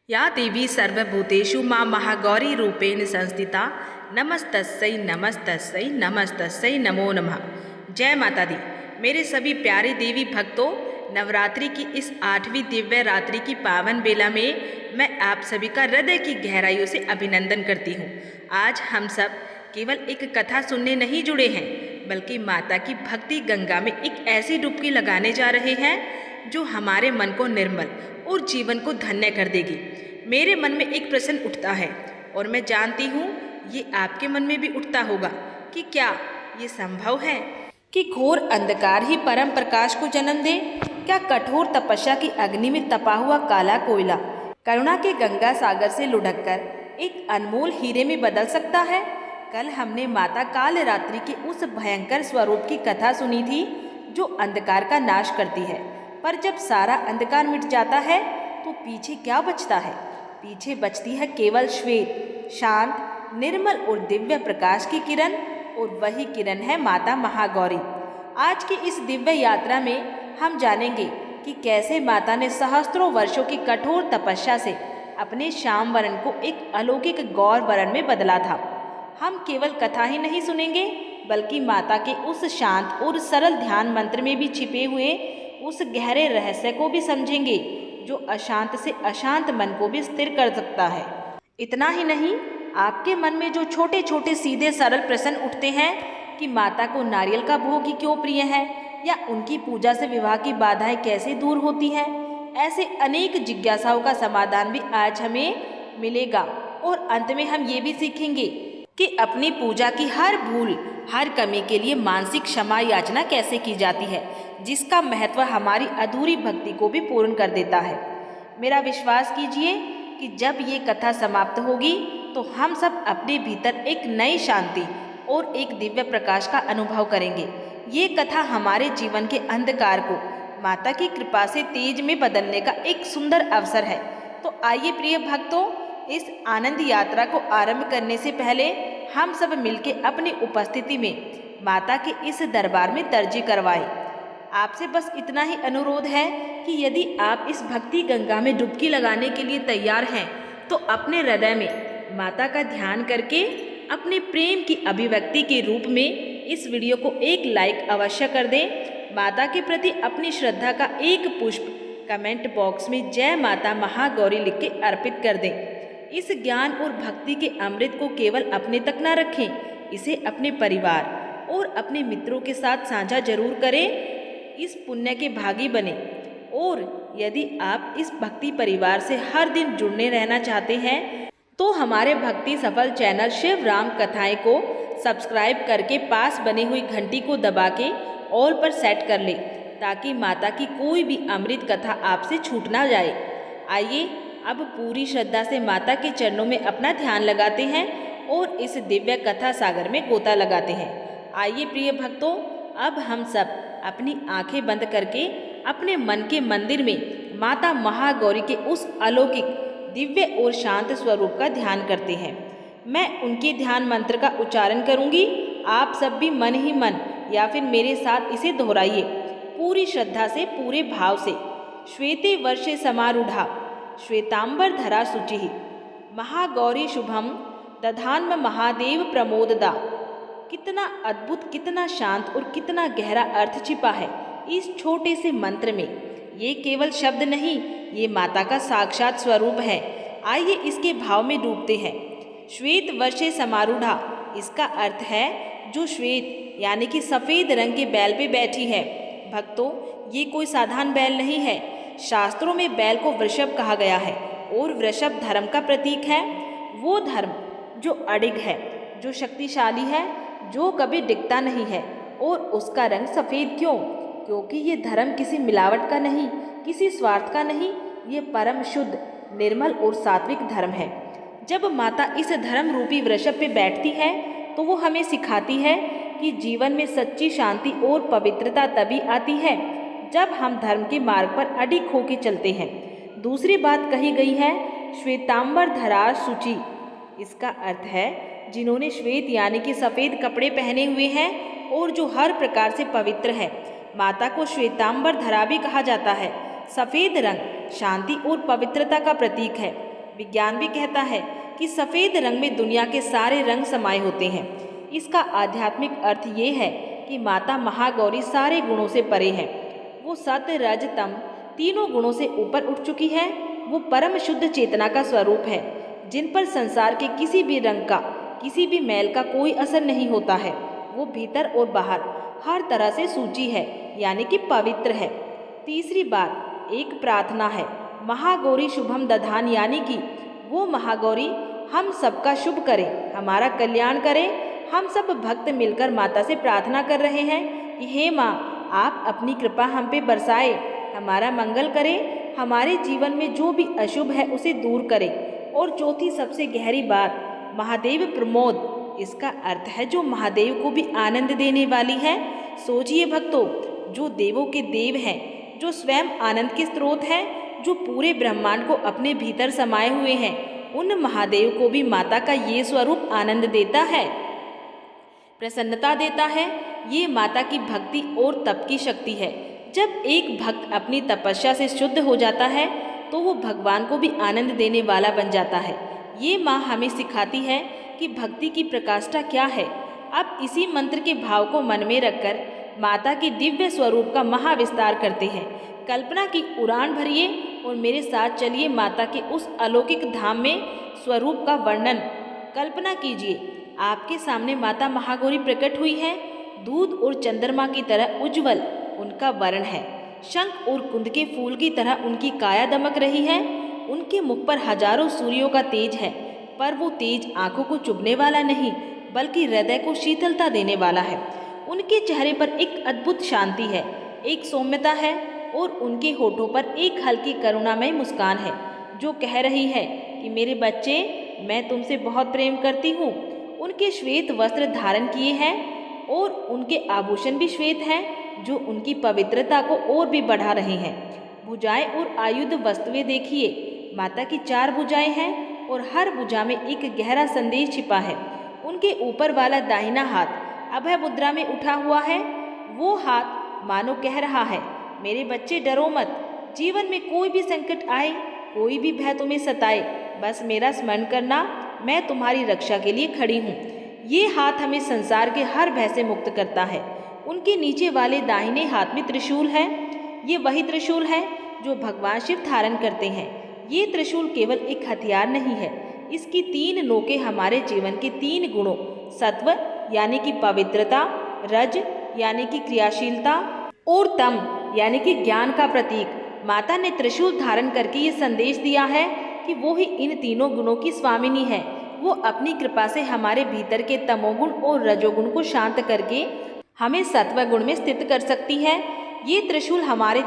या देवी सर्वभूतेषु मां महागौरी रूपेण संस्थिता नमस्तस्यै नमस्तस्यै नमस्तस्यै नमो नमः। जय माता दी। मेरे सभी प्यारे देवी भक्तों, नवरात्रि की इस 8वीं दिव्य रात्रि की पावन बेला में मैं आप सभी का हृदय की गहराइयों से अभिनंदन करती हूँ। आज हम सब केवल एक कथा सुनने नहीं जुड़े हैं, बल्कि माता की भक्ति गंगा में एक ऐसी डुबकी लगाने जा रहे हैं जो हमारे मन को निर्मल और जीवन को धन्य कर देगी। मेरे मन में एक प्रश्न उठता है और मैं जानती हूँ ये आपके मन में भी उठता होगा कि क्या ये संभव है कि घोर अंधकार ही परम प्रकाश को जन्म दे? क्या कठोर तपस्या की अग्नि में तपा हुआ काला कोयला करुणा के गंगा सागर से लुढ़ककर एक अनमोल हीरे में बदल सकता है? कल हमने माता काल रात्रि के उस भयंकर स्वरूप की कथा सुनी थी जो अंधकार का नाश करती है, पर जब सारा अंधकार मिट जाता है तो पीछे क्या बचता है? पीछे बचती है केवल श्वेत, शांत, निर्मल और दिव्य प्रकाश की किरण, और वही किरण है माता महागौरी। आज की इस दिव्य यात्रा में हम जानेंगे कि कैसे माता ने सहस्त्रों वर्षों की कठोर तपस्या से अपने श्याम वरण को एक अलौकिक गौर वरण में बदला था। हम केवल कथा ही नहीं सुनेंगे, बल्कि माता के उस शांत और सरल ध्यान मंत्र में भी छिपे हुए उस गहरे रहस्य को भी समझेंगे जो अशांत से अशांत मन को भी स्थिर कर सकता है। इतना ही नहीं, आपके मन में जो छोटे छोटे सीधे सरल प्रश्न उठते हैं कि माता को नारियल का भोग ही क्यों प्रिय है, या उनकी पूजा से विवाह की बाधाएं कैसे दूर होती हैं, ऐसे अनेक जिज्ञासाओं का समाधान भी आज हमें मिलेगा। और अंत में हम ये भी सीखेंगे कि अपनी पूजा की हर भूल, हर कमी के लिए मानसिक क्षमा याचना कैसे की जाती है, जिसका महत्व हमारी अधूरी भक्ति को भी पूर्ण कर देता है। मेरा विश्वास कीजिए कि जब ये कथा समाप्त होगी तो हम सब अपने भीतर एक नई शांति और एक दिव्य प्रकाश का अनुभव करेंगे। ये कथा हमारे जीवन के अंधकार को माता की कृपा से तेज में बदलने का एक सुंदर अवसर है। तो आइए प्रिय भक्तों, इस आनंद यात्रा को आरंभ करने से पहले हम सब मिलकर अपनी उपस्थिति में माता के इस दरबार में दर्जी करवाएं। आपसे बस इतना ही अनुरोध है कि यदि आप इस भक्ति गंगा में डुबकी लगाने के लिए तैयार हैं तो अपने हृदय में माता का ध्यान करके अपने प्रेम की अभिव्यक्ति के रूप में इस वीडियो को एक लाइक अवश्य कर दें। माता के प्रति अपनी श्रद्धा का एक पुष्प कमेंट बॉक्स में जय माता महागौरी लिख के अर्पित कर दें। इस ज्ञान और भक्ति के अमृत को केवल अपने तक ना रखें, इसे अपने परिवार और अपने मित्रों के साथ साझा जरूर करें। इस पुण्य के भागी बने। और यदि आप इस भक्ति परिवार से हर दिन जुड़ने रहना चाहते हैं तो हमारे भक्ति सफल चैनल शिव राम कथाएं को सब्सक्राइब करके पास बनी हुई घंटी को दबा के ऑल पर सेट कर लें, ताकि माता की कोई भी अमृत कथा आपसे छूट ना जाए। आइए अब पूरी श्रद्धा से माता के चरणों में अपना ध्यान लगाते हैं और इस दिव्य कथा सागर में गोता लगाते हैं। आइए प्रिय भक्तों, अब हम सब अपनी आंखें बंद करके अपने मन के मंदिर में माता महागौरी के उस अलौकिक दिव्य और शांत स्वरूप का ध्यान करते हैं। मैं उनके ध्यान मंत्र का उच्चारण करूंगी, आप सब भी मन ही मन या फिर मेरे साथ इसे दोहराइए पूरी श्रद्धा से, पूरे भाव से। श्वेते वर्षे समारूढ़ा श्वेतांबर धरा शुचि महागौरी शुभम दधान्म महादेव प्रमोददा। कितना अद्भुत, कितना शांत और कितना गहरा अर्थ छिपा है इस छोटे से मंत्र में। ये केवल शब्द नहीं, ये माता का साक्षात स्वरूप है। आइए इसके भाव में डूबते हैं। श्वेत वर्षे समारूढ़ा, इसका अर्थ है जो श्वेत यानी कि सफ़ेद रंग के बैल पे बैठी है। भक्तों, ये कोई साधारण बैल नहीं है। शास्त्रों में बैल को वृषभ कहा गया है और वृषभ धर्म का प्रतीक है। वो धर्म जो अडिग है, जो शक्तिशाली है, जो कभी डिगता नहीं है। और उसका रंग सफ़ेद क्यों? क्योंकि ये धर्म किसी मिलावट का नहीं, किसी स्वार्थ का नहीं, ये परम शुद्ध, निर्मल और सात्विक धर्म है। जब माता इस धर्म रूपी वृषभ पे बैठती है तो वो हमें सिखाती है कि जीवन में सच्ची शांति और पवित्रता तभी आती है जब हम धर्म के मार्ग पर अडिग होकर चलते हैं। दूसरी बात कही गई है श्वेतांबर धरा शुचि, इसका अर्थ है जिन्होंने श्वेत यानी कि सफ़ेद कपड़े पहने हुए हैं और जो हर प्रकार से पवित्र है। माता को श्वेतांबर धरा भी कहा जाता है। सफ़ेद रंग शांति और पवित्रता का प्रतीक है। विज्ञान भी कहता है कि सफ़ेद रंग में दुनिया के सारे रंग समाये होते हैं। इसका आध्यात्मिक अर्थ ये है कि माता महागौरी सारे गुणों से परे है। वो सत्य रज तम तीनों गुणों से ऊपर उठ चुकी है। वो परम शुद्ध चेतना का स्वरूप है, जिन पर संसार के किसी भी रंग का, किसी भी मैल का कोई असर नहीं होता है। वो भीतर और बाहर हर तरह से सूची है, यानी कि पवित्र है। तीसरी बात एक प्रार्थना है, महागौरी शुभम दधान, यानी कि वो महागौरी हम सबका शुभ करे, हमारा कल्याण करे। हम सब भक्त मिलकर माता से प्रार्थना कर रहे हैं कि हे माँ, आप अपनी कृपा हम पे बरसाए, हमारा मंगल करे, हमारे जीवन में जो भी अशुभ है उसे दूर करे। और चौथी सबसे गहरी बात, महादेव प्रमोद, इसका अर्थ है जो महादेव को भी आनंद देने वाली है। सोचिए भक्तों, जो देवों के देव हैं, जो स्वयं आनंद के स्रोत हैं, जो पूरे ब्रह्मांड को अपने भीतर समाये हुए हैं, उन महादेव को भी माता का ये स्वरूप आनंद देता है, प्रसन्नता देता है। ये माता की भक्ति और तप की शक्ति है। जब एक भक्त अपनी तपस्या से शुद्ध हो जाता है तो वो भगवान को भी आनंद देने वाला बन जाता है। ये माँ हमें सिखाती है कि भक्ति की प्रकाष्ठा क्या है। अब इसी मंत्र के भाव को मन में रखकर माता के दिव्य स्वरूप का महाविस्तार करते हैं। कल्पना की उड़ान भरिए और मेरे साथ चलिए माता के उस अलौकिक धाम में स्वरूप का वर्णन। कल्पना कीजिए, आपके सामने माता महागौरी प्रकट हुई है। दूध और चंद्रमा की तरह उज्जवल उनका वर्ण है। शंख और कुंद के फूल की तरह उनकी काया दमक रही है। उनके मुख पर हजारों सूर्यों का तेज है, पर वो तेज आंखों को चुभने वाला नहीं, बल्कि हृदय को शीतलता देने वाला है। उनके चेहरे पर एक अद्भुत शांति है, एक सौम्यता है, और उनके होठों पर एक हल्की करुणामय मुस्कान है, जो कह रही है कि मेरे बच्चे, मैं तुमसे बहुत प्रेम करती हूँ। उनके श्वेत वस्त्र धारण किए हैं और उनके आभूषण भी श्वेत हैं, जो उनकी पवित्रता को और भी बढ़ा रहे हैं। भुजाएं और आयुध वस्तुएं देखिए, माता की 4 भुजाएं हैं और हर भुजा में एक गहरा संदेश छिपा है। उनके ऊपर वाला दाहिना हाथ अभय मुद्रा में उठा हुआ है। वो हाथ मानो कह रहा है, मेरे बच्चे डरो मत, जीवन में कोई भी संकट आए, कोई भी भय तुम्हें सताए, बस मेरा स्मरण करना, मैं तुम्हारी रक्षा के लिए खड़ी हूँ। ये हाथ हमें संसार के हर भय से मुक्त करता है। उनके नीचे वाले दाहिने हाथ में त्रिशूल है। ये वही त्रिशूल है जो भगवान शिव धारण करते हैं। ये त्रिशूल केवल एक हथियार नहीं है, इसकी 3 नोकें हमारे जीवन के 3 गुणों, सत्व यानी कि पवित्रता, रज यानी कि क्रियाशीलता, और तम यानी कि ज्ञान का प्रतीक। माता ने त्रिशूल धारण करके ये संदेश दिया है कि वो ही इन तीनों गुणों की स्वामिनी है। वो अपनी कृपा से हमारे भीतर के तमोगुण और रजोगुण को शांत करके हमें सत्व गुण में स्थित कर सकती है। ये त्रिशूल हमारे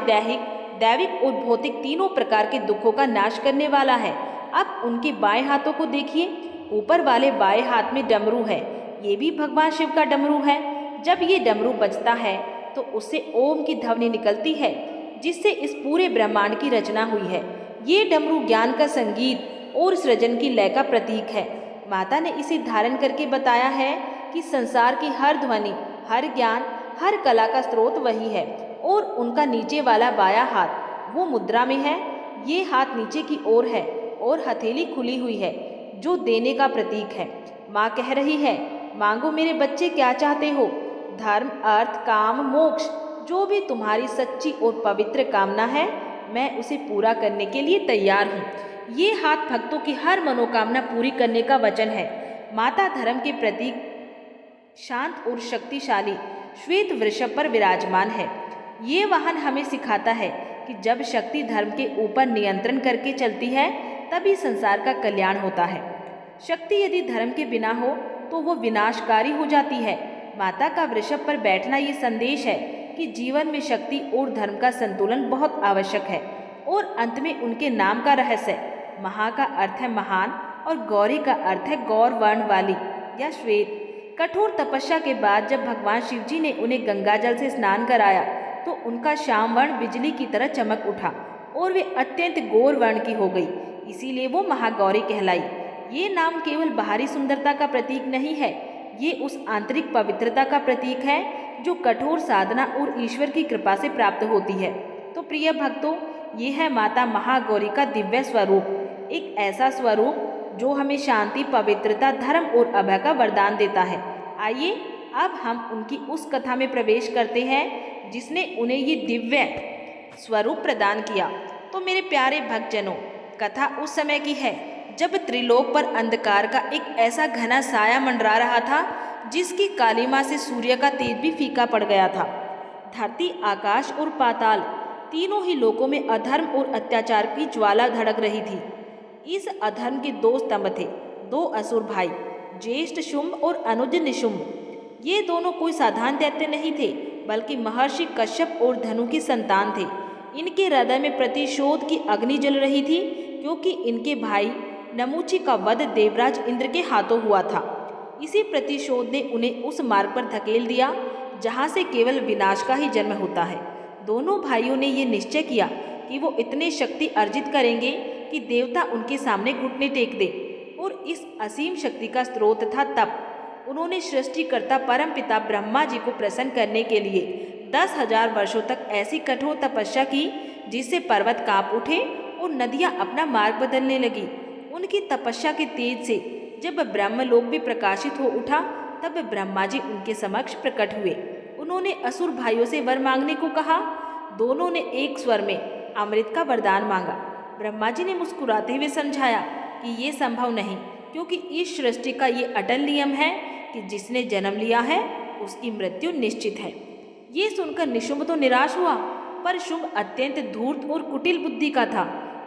दैविक और भौतिक तीनों प्रकार के दुखों का नाश करने वाला है। अब उनके बाएं हाथों को देखिए, ऊपर वाले बाएं हाथ में डमरू है। ये भी भगवान शिव का डमरू है। जब ये डमरू बजता है तो उससे ओम की ध्वनि निकलती है, जिससे इस पूरे ब्रह्मांड की रचना हुई है। ये डमरू ज्ञान का संगीत और सृजन की लय का प्रतीक है। माता ने इसे धारण करके बताया है कि संसार की हर ध्वनि, हर ज्ञान, हर कला का स्रोत वही है। और उनका नीचे वाला बायां हाथ वो मुद्रा में है। ये हाथ नीचे की ओर है और हथेली खुली हुई है, जो देने का प्रतीक है। माँ कह रही है, मांगो मेरे बच्चे, क्या चाहते हो? धर्म, अर्थ, काम, मोक्ष, जो भी तुम्हारी सच्ची और पवित्र कामना है, मैं उसे पूरा करने के लिए तैयार हूँ। ये हाथ भक्तों की हर मनोकामना पूरी करने का वचन है। माता धर्म के प्रतीक शांत और शक्तिशाली श्वेत वृषभ पर विराजमान है। ये वाहन हमें सिखाता है कि जब शक्ति धर्म के ऊपर नियंत्रण करके चलती है, तभी संसार का कल्याण होता है। शक्ति यदि धर्म के बिना हो तो वो विनाशकारी हो जाती है। माता का वृषभ पर बैठना ये संदेश है कि जीवन में शक्ति और धर्म का संतुलन बहुत आवश्यक है। और अंत में उनके नाम का रहस्य, महा का अर्थ है महान और गौरी का अर्थ है गौर वर्ण वाली या श्वेत। कठोर तपस्या के बाद जब भगवान शिव जी ने उन्हें गंगा जल से स्नान कराया तो उनका श्याम वर्ण बिजली की तरह चमक उठा और वे अत्यंत गौर वर्ण की हो गई। इसीलिए वो महागौरी कहलाई। ये नाम केवल बाहरी सुंदरता का प्रतीक नहीं है, ये उस आंतरिक पवित्रता का प्रतीक है जो कठोर साधना और ईश्वर की कृपा से प्राप्त होती है। तो प्रिय भक्तों, ये है माता महागौरी का दिव्य स्वरूप। एक ऐसा स्वरूप जो हमें शांति, पवित्रता, धर्म और अभय का वरदान देता है। आइए अब हम उनकी उस कथा में प्रवेश करते हैं जिसने उन्हें ये दिव्य स्वरूप प्रदान किया। तो मेरे प्यारे भक्तजनों, कथा उस समय की है जब त्रिलोक पर अंधकार का एक ऐसा घना साया मंडरा रहा था जिसकी कालिमा से सूर्य का तेज भी फीका पड़ गया था। धरती, आकाश और पाताल तीनों ही लोकों में अधर्म और अत्याचार की ज्वाला धड़क रही थी। इस अधर्म के दो स्तंभ थे, दो असुर भाई, ज्येष्ठ शुंभ और अनुज निशुंभ। ये दोनों कोई साधारण दैत्य नहीं थे, बल्कि महर्षि कश्यप और धनु की संतान थे। इनके हृदय में प्रतिशोध की अग्नि जल रही थी, क्योंकि इनके भाई नमूची का वध देवराज इंद्र के हाथों हुआ था। इसी प्रतिशोध ने उन्हें उस मार्ग पर धकेल दिया जहाँ से केवल विनाश का ही जन्म होता है। दोनों भाइयों ने ये निश्चय किया कि वो इतने शक्ति अर्जित करेंगे कि देवता उनके सामने घुटने टेक दे, और इस असीम शक्ति का स्रोत था तप। उन्होंने सृष्टिकर्ता परमपिता ब्रह्मा जी को प्रसन्न करने के लिए 10,000 वर्षों तक ऐसी कठोर तपस्या की जिससे पर्वत कांप उठे और नदियां अपना मार्ग बदलने लगी। उनकी तपस्या के तेज से जब ब्रह्मलोक भी प्रकाशित हो उठा, तब ब्रह्मा जी उनके समक्ष प्रकट हुए। उन्होंने असुर भाइयों से वर मांगने को कहा। दोनों ने एक स्वर में अमृत का वरदान मांगा। ब्रह्मा जी ने मुस्कुराते हुए समझाया कि ये संभव नहीं, क्योंकि इस सृष्टि का ये अटल नियम है कि जिसने जन्म लिया है उसकी मृत्यु निश्चित है। ये सुनकर निशुंभ तो निराश हुआ, पर शुंभ अत्यंत धूर्त और कुटिल बुद्धि का था।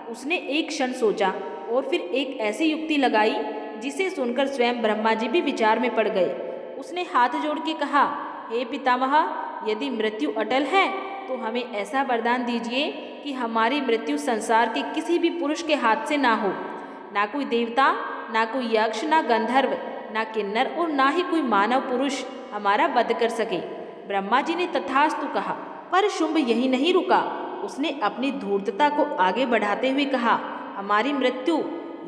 उसने एक क्षण सोचा और फिर एक ऐसी युक्ति लगाई जिसे सुनकर स्वयं ब्रह्मा जी भी विचार में पड़ गए। उसने हाथ जोड़ के कहा, हे पितामह, यदि मृत्यु अटल है तो हमें ऐसा वरदान दीजिए कि हमारी मृत्यु संसार के किसी भी पुरुष के हाथ से ना हो। ना कोई देवता, ना कोई यक्ष, ना गंधर्व, ना किन्नर और ना ही कोई मानव पुरुष हमारा वध कर सके। ब्रह्मा जी ने तथास्तु कहा, पर शुंभ यही नहीं रुका। उसने अपनी धूर्तता को आगे बढ़ाते हुए कहा, हमारी मृत्यु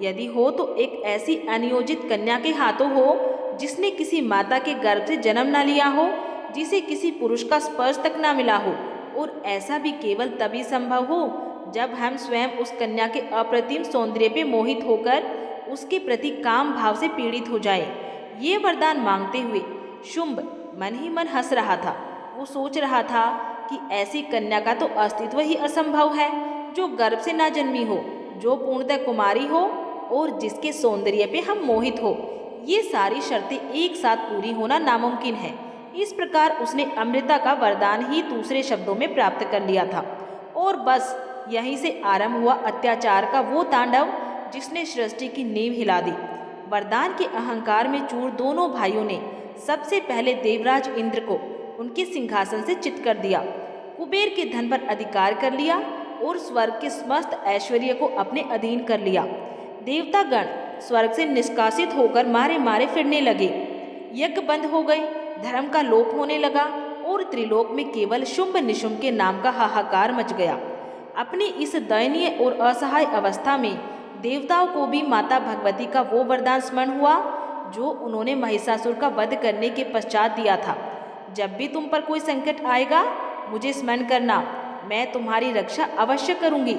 यदि हो तो एक ऐसी अनियोजित कन्या के हाथों हो जिसने किसी माता के गर्भ से जन्म ना लिया हो, जिसे किसी पुरुष का स्पर्श तक ना मिला हो, और ऐसा भी केवल तभी संभव हो जब हम स्वयं उस कन्या के अप्रतिम सौंदर्य पे मोहित होकर उसके प्रति काम भाव से पीड़ित हो जाए। ये वरदान मांगते हुए शुंभ मन ही मन हंस रहा था। वो सोच रहा था कि ऐसी कन्या का तो अस्तित्व ही असंभव है जो गर्भ से ना जन्मी हो, जो पूर्णतः कुमारी हो और जिसके सौंदर्य पे हम मोहित हो। ये सारी शर्तें एक साथ पूरी होना नामुमकिन है। इस प्रकार उसने अमृता का वरदान ही दूसरे शब्दों में प्राप्त कर लिया था, और बस यहीं से आरंभ हुआ अत्याचार का वो तांडव जिसने सृष्टि की नींव हिला दी। वरदान के अहंकार में चूर दोनों भाइयों ने सबसे पहले देवराज इंद्र को उनके सिंहासन से चित कर दिया, कुबेर के धन पर अधिकार कर लिया और स्वर्ग के समस्त ऐश्वर्य को अपने अधीन कर लिया। देवतागण स्वर्ग से निष्कासित होकर मारे मारे फिरने लगे, यज्ञ बंद हो गए, धर्म का लोप होने लगा और त्रिलोक में केवल शुंभ निशुंभ के नाम का हाहाकार मच गया। अपनी इस दयनीय और असहाय अवस्था में देवताओं को भी माता भगवती का वो वरदान स्मरण हुआ जो उन्होंने महिषासुर का वध करने के पश्चात दिया था। जब भी तुम पर कोई संकट आएगा मुझे स्मरण करना, मैं तुम्हारी रक्षा अवश्य करूंगी।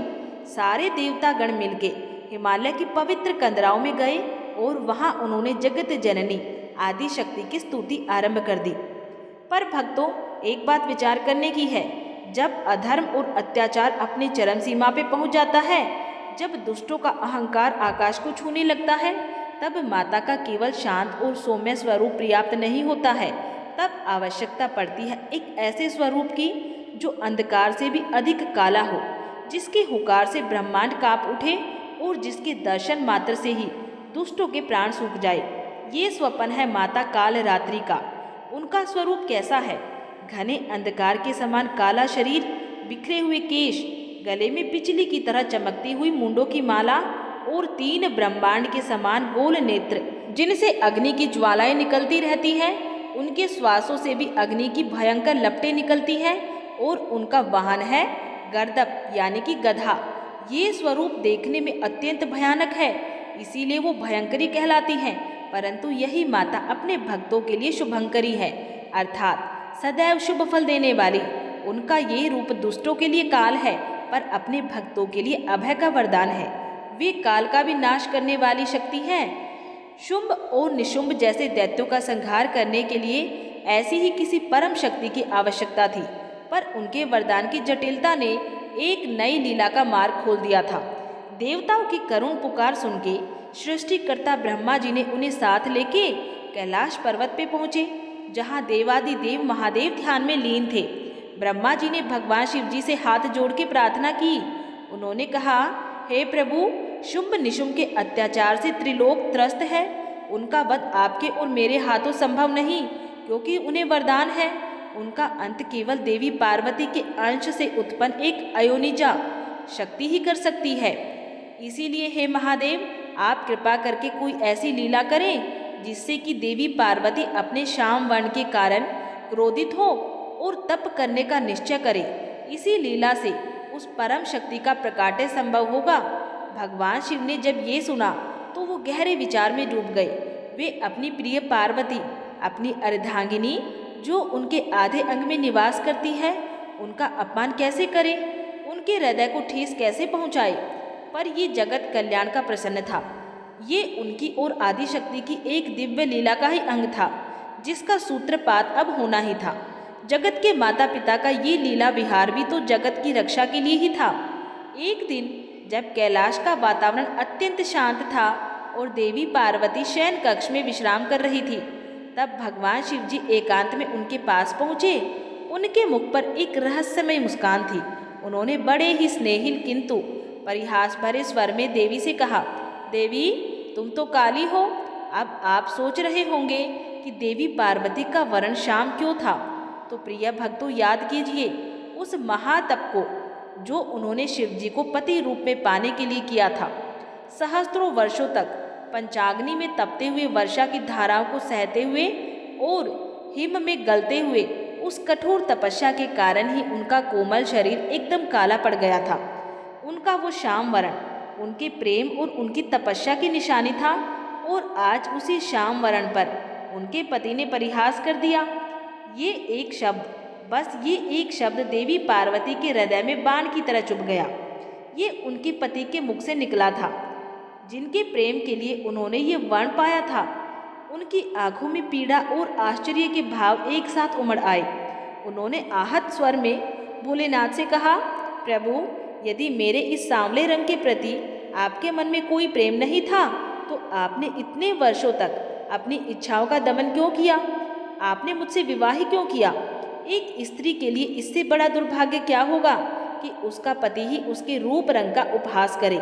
सारे देवतागण मिलके हिमालय की पवित्र कंदराओं में गए और वहां उन्होंने जगत जननी आदि शक्ति की स्तुति आरंभ कर दी। पर भक्तों, एक बात विचार करने की है, जब अधर्म और अत्याचार अपनी चरम सीमा पे पहुंच जाता है, जब दुष्टों का अहंकार आकाश को छूने लगता है, तब माता का केवल शांत और सौम्य स्वरूप पर्याप्त नहीं होता है। तब आवश्यकता पड़ती है एक ऐसे स्वरूप की जो अंधकार से भी अधिक काला हो, जिसके हुकार से ब्रह्मांड कांप उठे और जिसके दर्शन मात्र से ही दुष्टों के प्राण सूख जाए। ये स्वप्न है माता काल रात्रि का। उनका स्वरूप कैसा है? घने अंधकार के समान काला शरीर, बिखरे हुए केश, गले में बिजली की तरह चमकती हुई मुंडों की माला और 3 ब्रह्मांड के समान गोल नेत्र जिनसे अग्नि की ज्वालाएं निकलती रहती हैं। उनके श्वासों से भी अग्नि की भयंकर लपटें निकलती हैं और उनका वाहन है गर्दभ यानी कि गधा। ये स्वरूप देखने में अत्यंत भयानक है, इसीलिए वो भयंकरी कहलाती हैं। परंतु यही माता अपने भक्तों के लिए शुभंकरी है, अर्थात सदैव शुभ फल देने वाली। उनका ये रूप दुष्टों के लिए काल है, पर अपने भक्तों के लिए अभय का वरदान है। वे काल का भी नाश करने वाली शक्ति हैं। शुंभ और निशुंभ जैसे दैत्यों का संहार करने के लिए ऐसी ही किसी परम शक्ति की आवश्यकता थी, पर उनके वरदान की जटिलता ने एक नई लीला का मार्ग खोल दिया था। देवताओं की करुण पुकार सुन के सृष्टिकर्ता ब्रह्मा जी ने उन्हें साथ लेके कैलाश पर्वत पे पहुंचे, जहां देवादिदेव महादेव ध्यान में लीन थे। ब्रह्मा जी ने भगवान शिव जी से हाथ जोड़ के प्रार्थना की। उन्होंने कहा, हे प्रभु, शुंभ निशुंभ के अत्याचार से त्रिलोक त्रस्त है। उनका वध आपके और मेरे हाथों संभव नहीं, क्योंकि उन्हें वरदान है। उनका अंत केवल देवी पार्वती के अंश से उत्पन्न एक अयोनिजा शक्ति ही कर सकती है। इसीलिए हे महादेव, आप कृपा करके कोई ऐसी लीला करें जिससे कि देवी पार्वती अपने श्याम वर्ण के कारण क्रोधित हो और तप करने का निश्चय करे। इसी लीला से उस परम शक्ति का प्रकाट्य संभव होगा। भगवान शिव ने जब ये सुना तो वो गहरे विचार में डूब गए। वे अपनी प्रिय पार्वती, अपनी अर्धांगिनी जो उनके आधे अंग में निवास करती है, उनका अपमान कैसे करें, उनके हृदय को ठेस कैसे पहुंचाए। पर ये जगत कल्याण का प्रसन्न था। ये उनकी और आदि शक्ति की एक दिव्य लीला का ही अंग था, जिसका सूत्रपात अब होना ही था। जगत के माता पिता का ये लीला विहार भी तो जगत की रक्षा के लिए ही था। एक दिन जब कैलाश का वातावरण अत्यंत शांत था और देवी पार्वती शयन कक्ष में विश्राम कर रही थी, तब भगवान शिव जी एकांत में उनके पास पहुँचे। उनके मुख पर एक रहस्यमय मुस्कान थी। उन्होंने बड़े ही स्नेहिल किंतु परिहास भरे स्वर में देवी से कहा, देवी, तुम तो काली हो। अब आप सोच रहे होंगे कि देवी पार्वती का वर्ण श्याम क्यों था। तो प्रिय भक्तों, याद कीजिए उस महातप को जो उन्होंने शिव जी को पति रूप में पाने के लिए किया था। सहस्त्रों वर्षों तक पंचाग्नि में तपते हुए वर्षा की धाराओं को सहते हुए और हिम में गलते हुए उस कठोर तपस्या के कारण ही उनका कोमल शरीर एकदम काला पड़ गया था। उनका वो श्याम वर्ण उनके प्रेम और उनकी तपस्या की निशानी था, और आज उसी श्याम वर्ण पर उनके पति ने परिहास कर दिया। ये एक शब्द, बस ये एक शब्द देवी पार्वती के हृदय में बाण की तरह चुभ गया। ये उनके पति के मुख से निकला था, जिनके प्रेम के लिए उन्होंने ये वर्ण पाया था। उनकी आंखों में पीड़ा और आश्चर्य के भाव एक साथ उमड़ आए। उन्होंने आहत स्वर में भोलेनाथ से कहा, प्रभु, यदि मेरे इस सांवले रंग के प्रति आपके मन में कोई प्रेम नहीं था, तो आपने इतने वर्षों तक अपनी इच्छाओं का दमन क्यों किया? आपने मुझसे विवाह क्यों किया? एक स्त्री के लिए इससे बड़ा दुर्भाग्य क्या होगा कि उसका पति ही उसके रूप रंग का उपहास करे।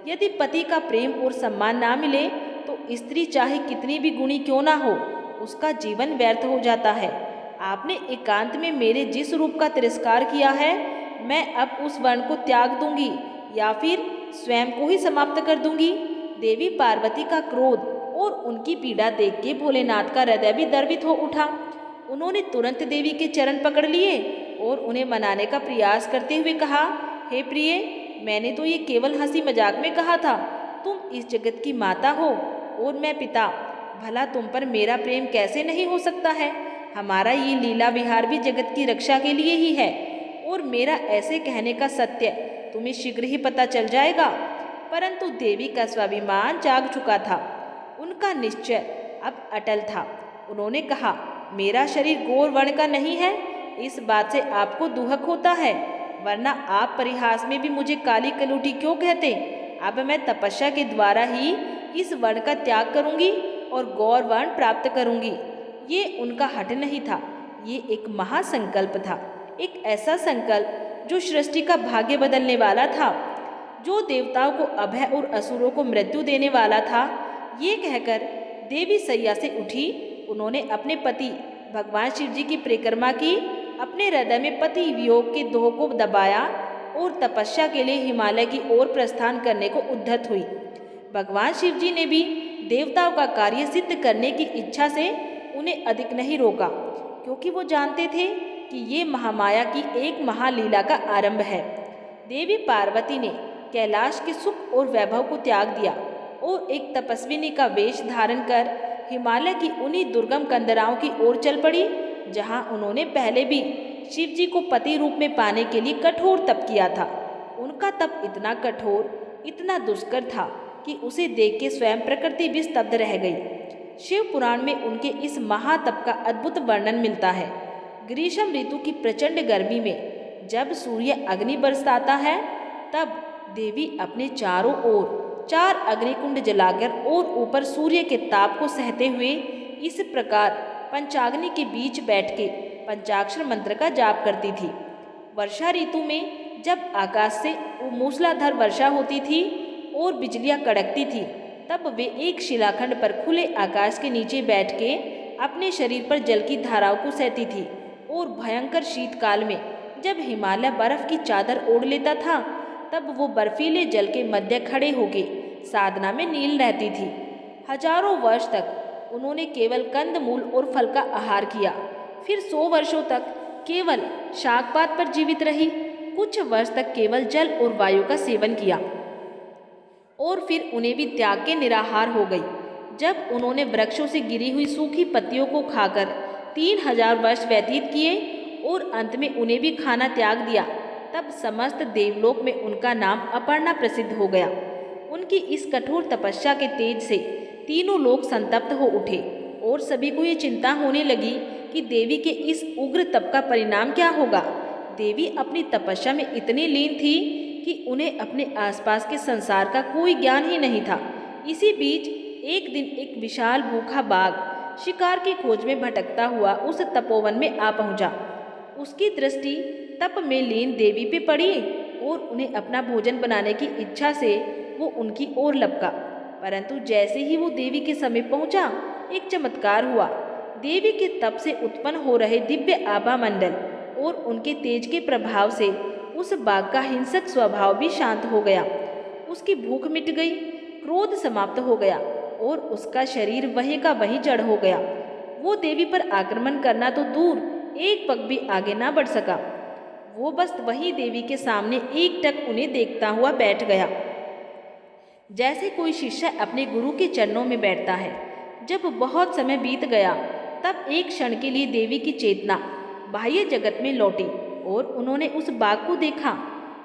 यदि पति का प्रेम और सम्मान ना मिले तो स्त्री चाहे कितनी भी गुणी क्यों ना हो, उसका जीवन व्यर्थ हो जाता है। आपने एकांत में मेरे जिस रूप का तिरस्कार किया है, मैं अब उस वर्ण को त्याग दूंगी या फिर स्वयं को ही समाप्त कर दूंगी। देवी पार्वती का क्रोध और उनकी पीड़ा देख के भोलेनाथ का हृदय भी द्रवित हो उठा। उन्होंने तुरंत देवी के चरण पकड़ लिए और उन्हें मनाने का प्रयास करते हुए कहा, हे प्रिय, मैंने तो ये केवल हंसी मजाक में कहा था। तुम इस जगत की माता हो और मैं पिता, भला तुम पर मेरा प्रेम कैसे नहीं हो सकता है। हमारा ये लीला विहार भी जगत की रक्षा के लिए ही है, और मेरा ऐसे कहने का सत्य तुम्हें शीघ्र ही पता चल जाएगा। परंतु देवी का स्वाभिमान जाग चुका था। उनका निश्चय अब अटल था। उन्होंने कहा, मेरा शरीर गौर वर्ण का नहीं है, इस बात से आपको दुहक होता है, वरना आप परिहास में भी मुझे काली कलूटी क्यों कहते। अब मैं तपस्या के द्वारा ही इस वर्ण का त्याग करूंगी और गौर वर्ण प्राप्त करूंगी। ये उनका हठ नहीं था, ये एक महासंकल्प था, एक ऐसा संकल्प जो सृष्टि का भाग्य बदलने वाला था, जो देवताओं को अभय और असुरों को मृत्यु देने वाला था। ये कहकर देवी सैया से उठी। उन्होंने अपने पति भगवान शिव जी की परिक्रमा की, अपने हृदय में पति वियोग के दोह को दबाया और तपस्या के लिए हिमालय की ओर प्रस्थान करने को उद्यत हुई। भगवान शिव जी ने भी देवताओं का कार्य सिद्ध करने की इच्छा से उन्हें अधिक नहीं रोका, क्योंकि वो जानते थे कि ये महामाया की एक महालीला का आरंभ है। देवी पार्वती ने कैलाश के सुख और वैभव को त्याग दिया और एक तपस्विनी का वेश धारण कर हिमालय की उन्हीं दुर्गम कंदराओं की ओर चल पड़ी, जहां उन्होंने पहले भी शिव जी को पति रूप में पाने के लिए कठोर तप किया था। उनका तप इतना कठोर इतना दुष्कर था कि उसे देख के स्वयं प्रकृति भी स्तब्ध रह गई। शिव पुराण में उनके इस महातप का अद्भुत वर्णन मिलता है। ग्रीष्म ऋतु की प्रचंड गर्मी में जब सूर्य अग्नि बरसाता है, तब देवी अपने चारों ओर 4 अग्निकुंड जलाकर और ऊपर सूर्य के ताप को सहते हुए इस प्रकार पंचाग्नि के बीच बैठ के पंचाक्षर मंत्र का जाप करती थी। वर्षा ऋतु में जब आकाश से मूसलाधार वर्षा होती थी और बिजलियां कड़कती थी, तब वे एक शिलाखंड पर खुले आकाश के नीचे बैठ के अपने शरीर पर जल की धाराओं को सहती थी। और भयंकर शीतकाल में जब हिमालय बर्फ की चादर ओढ़ लेता था, तब वो बर्फीले जल के मध्य खड़े होके साधना में लीन रहती थी। हजारों वर्ष तक उन्होंने केवल कंदमूल और फल का आहार किया। फिर 100 वर्षों तक केवल शाकपात पर जीवित रही। कुछ वर्ष तक केवल जल और वायु का सेवन किया और फिर उन्हें भी त्याग के निराहार हो गई। जब उन्होंने वृक्षों से गिरी हुई सूखी पत्तियों को खाकर 3000 वर्ष व्यतीत किए और अंत में उन्हें भी खाना त्याग दिया, तब समस्त देवलोक में उनका नाम अपर्णा प्रसिद्ध हो गया। उनकी इस कठोर तपस्या के तेज से तीनों लोग संतप्त हो उठे और सभी को ये चिंता होने लगी कि देवी के इस उग्र तप का परिणाम क्या होगा। देवी अपनी तपस्या में इतनी लीन थी कि उन्हें अपने आसपास के संसार का कोई ज्ञान ही नहीं था। इसी बीच एक दिन एक विशाल भूखा बाघ शिकार की खोज में भटकता हुआ उस तपोवन में आ पहुंचा। उसकी दृष्टि तप में लीन देवी पे पड़ी और उन्हें अपना भोजन बनाने की इच्छा से वो उनकी ओर लपका। परंतु जैसे ही वो देवी के समीप पहुंचा, एक चमत्कार हुआ। देवी के तप से उत्पन्न हो रहे दिव्य आभा मंडल और उनके तेज के प्रभाव से उस बाघ का हिंसक स्वभाव भी शांत हो गया। उसकी भूख मिट गई, क्रोध समाप्त हो गया और उसका शरीर वहीं का वहीं जड़ हो गया। वो देवी पर आक्रमण करना तो दूर, एक पग भी आगे ना बढ़ सका। वो बस वही देवी के सामने एकटक उन्हें देखता हुआ बैठ गया, जैसे कोई शिष्य अपने गुरु के चरणों में बैठता है। जब बहुत समय बीत गया, तब एक क्षण के लिए देवी की चेतना बाह्य जगत में लौटी और उन्होंने उस बाघ को देखा।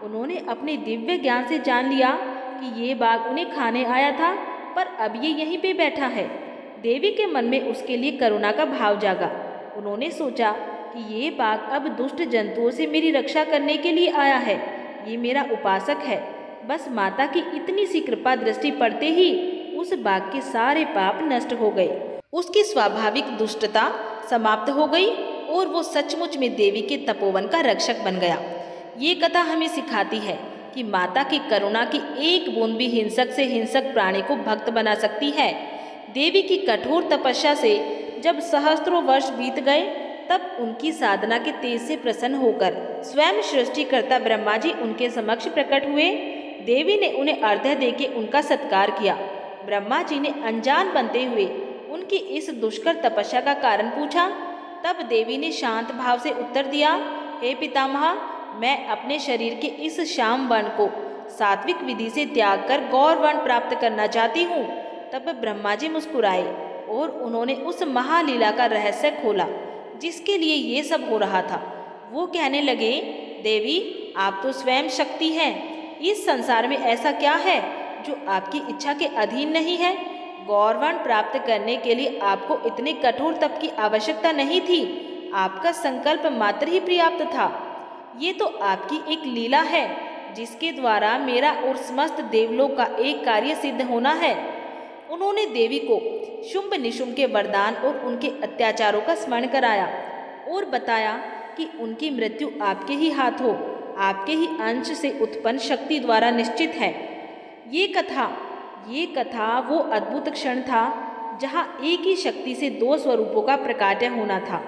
उन्होंने अपने दिव्य ज्ञान से जान लिया कि ये बाघ उन्हें खाने आया था, पर अब ये यहीं पे बैठा है। देवी के मन में उसके लिए करुणा का भाव जागा। उन्होंने सोचा कि ये बाघ अब दुष्ट जंतुओं से मेरी रक्षा करने के लिए आया है। ये मेरा उपासक है। बस माता की इतनी सी कृपा दृष्टि पड़ते ही उस बाघ के सारे पाप नष्ट हो गए। उसकी स्वाभाविक दुष्टता समाप्त हो गई और वो सचमुच में देवी के तपोवन का रक्षक बन गया। ये कथा हमें सिखाती है कि माता की करुणा की एक बूंद भी हिंसक से हिंसक प्राणी को भक्त बना सकती है। देवी की कठोर तपस्या से जब सहस्त्रों वर्ष बीत गए, तब उनकी साधना के तेज से प्रसन्न होकर स्वयं सृष्टिकर्ता ब्रह्मा जी उनके समक्ष प्रकट हुए। देवी ने उन्हें अर्घ्य देके उनका सत्कार किया। ब्रह्मा जी ने अनजान बनते हुए उनकी इस दुष्कर तपस्या का कारण पूछा। तब देवी ने शांत भाव से उत्तर दिया, हे पितामह, मैं अपने शरीर के इस श्याम वर्ण को सात्विक विधि से त्याग कर गौर वर्ण प्राप्त करना चाहती हूँ। तब ब्रह्मा जी मुस्कुराए और उन्होंने उस महालीला का रहस्य खोला जिसके लिए ये सब हो रहा था। वो कहने लगे, देवी, आप तो स्वयं शक्ति हैं। इस संसार में ऐसा क्या है जो आपकी इच्छा के अधीन नहीं है? गौरवर्ण प्राप्त करने के लिए आपको इतने कठोर तप की आवश्यकता नहीं थी। आपका संकल्प मात्र ही पर्याप्त था। ये तो आपकी एक लीला है जिसके द्वारा मेरा और समस्त देवलोक का एक कार्य सिद्ध होना है। उन्होंने देवी को शुंभ निशुंभ के वरदान और उनके अत्याचारों का स्मरण कराया और बताया कि उनकी मृत्यु आपके ही हाथों, आपके ही अंश से उत्पन्न शक्ति द्वारा निश्चित है। ये कथा वो अद्भुत क्षण था जहाँ एक ही शक्ति से 2 स्वरूपों का प्रकाट्य होना था।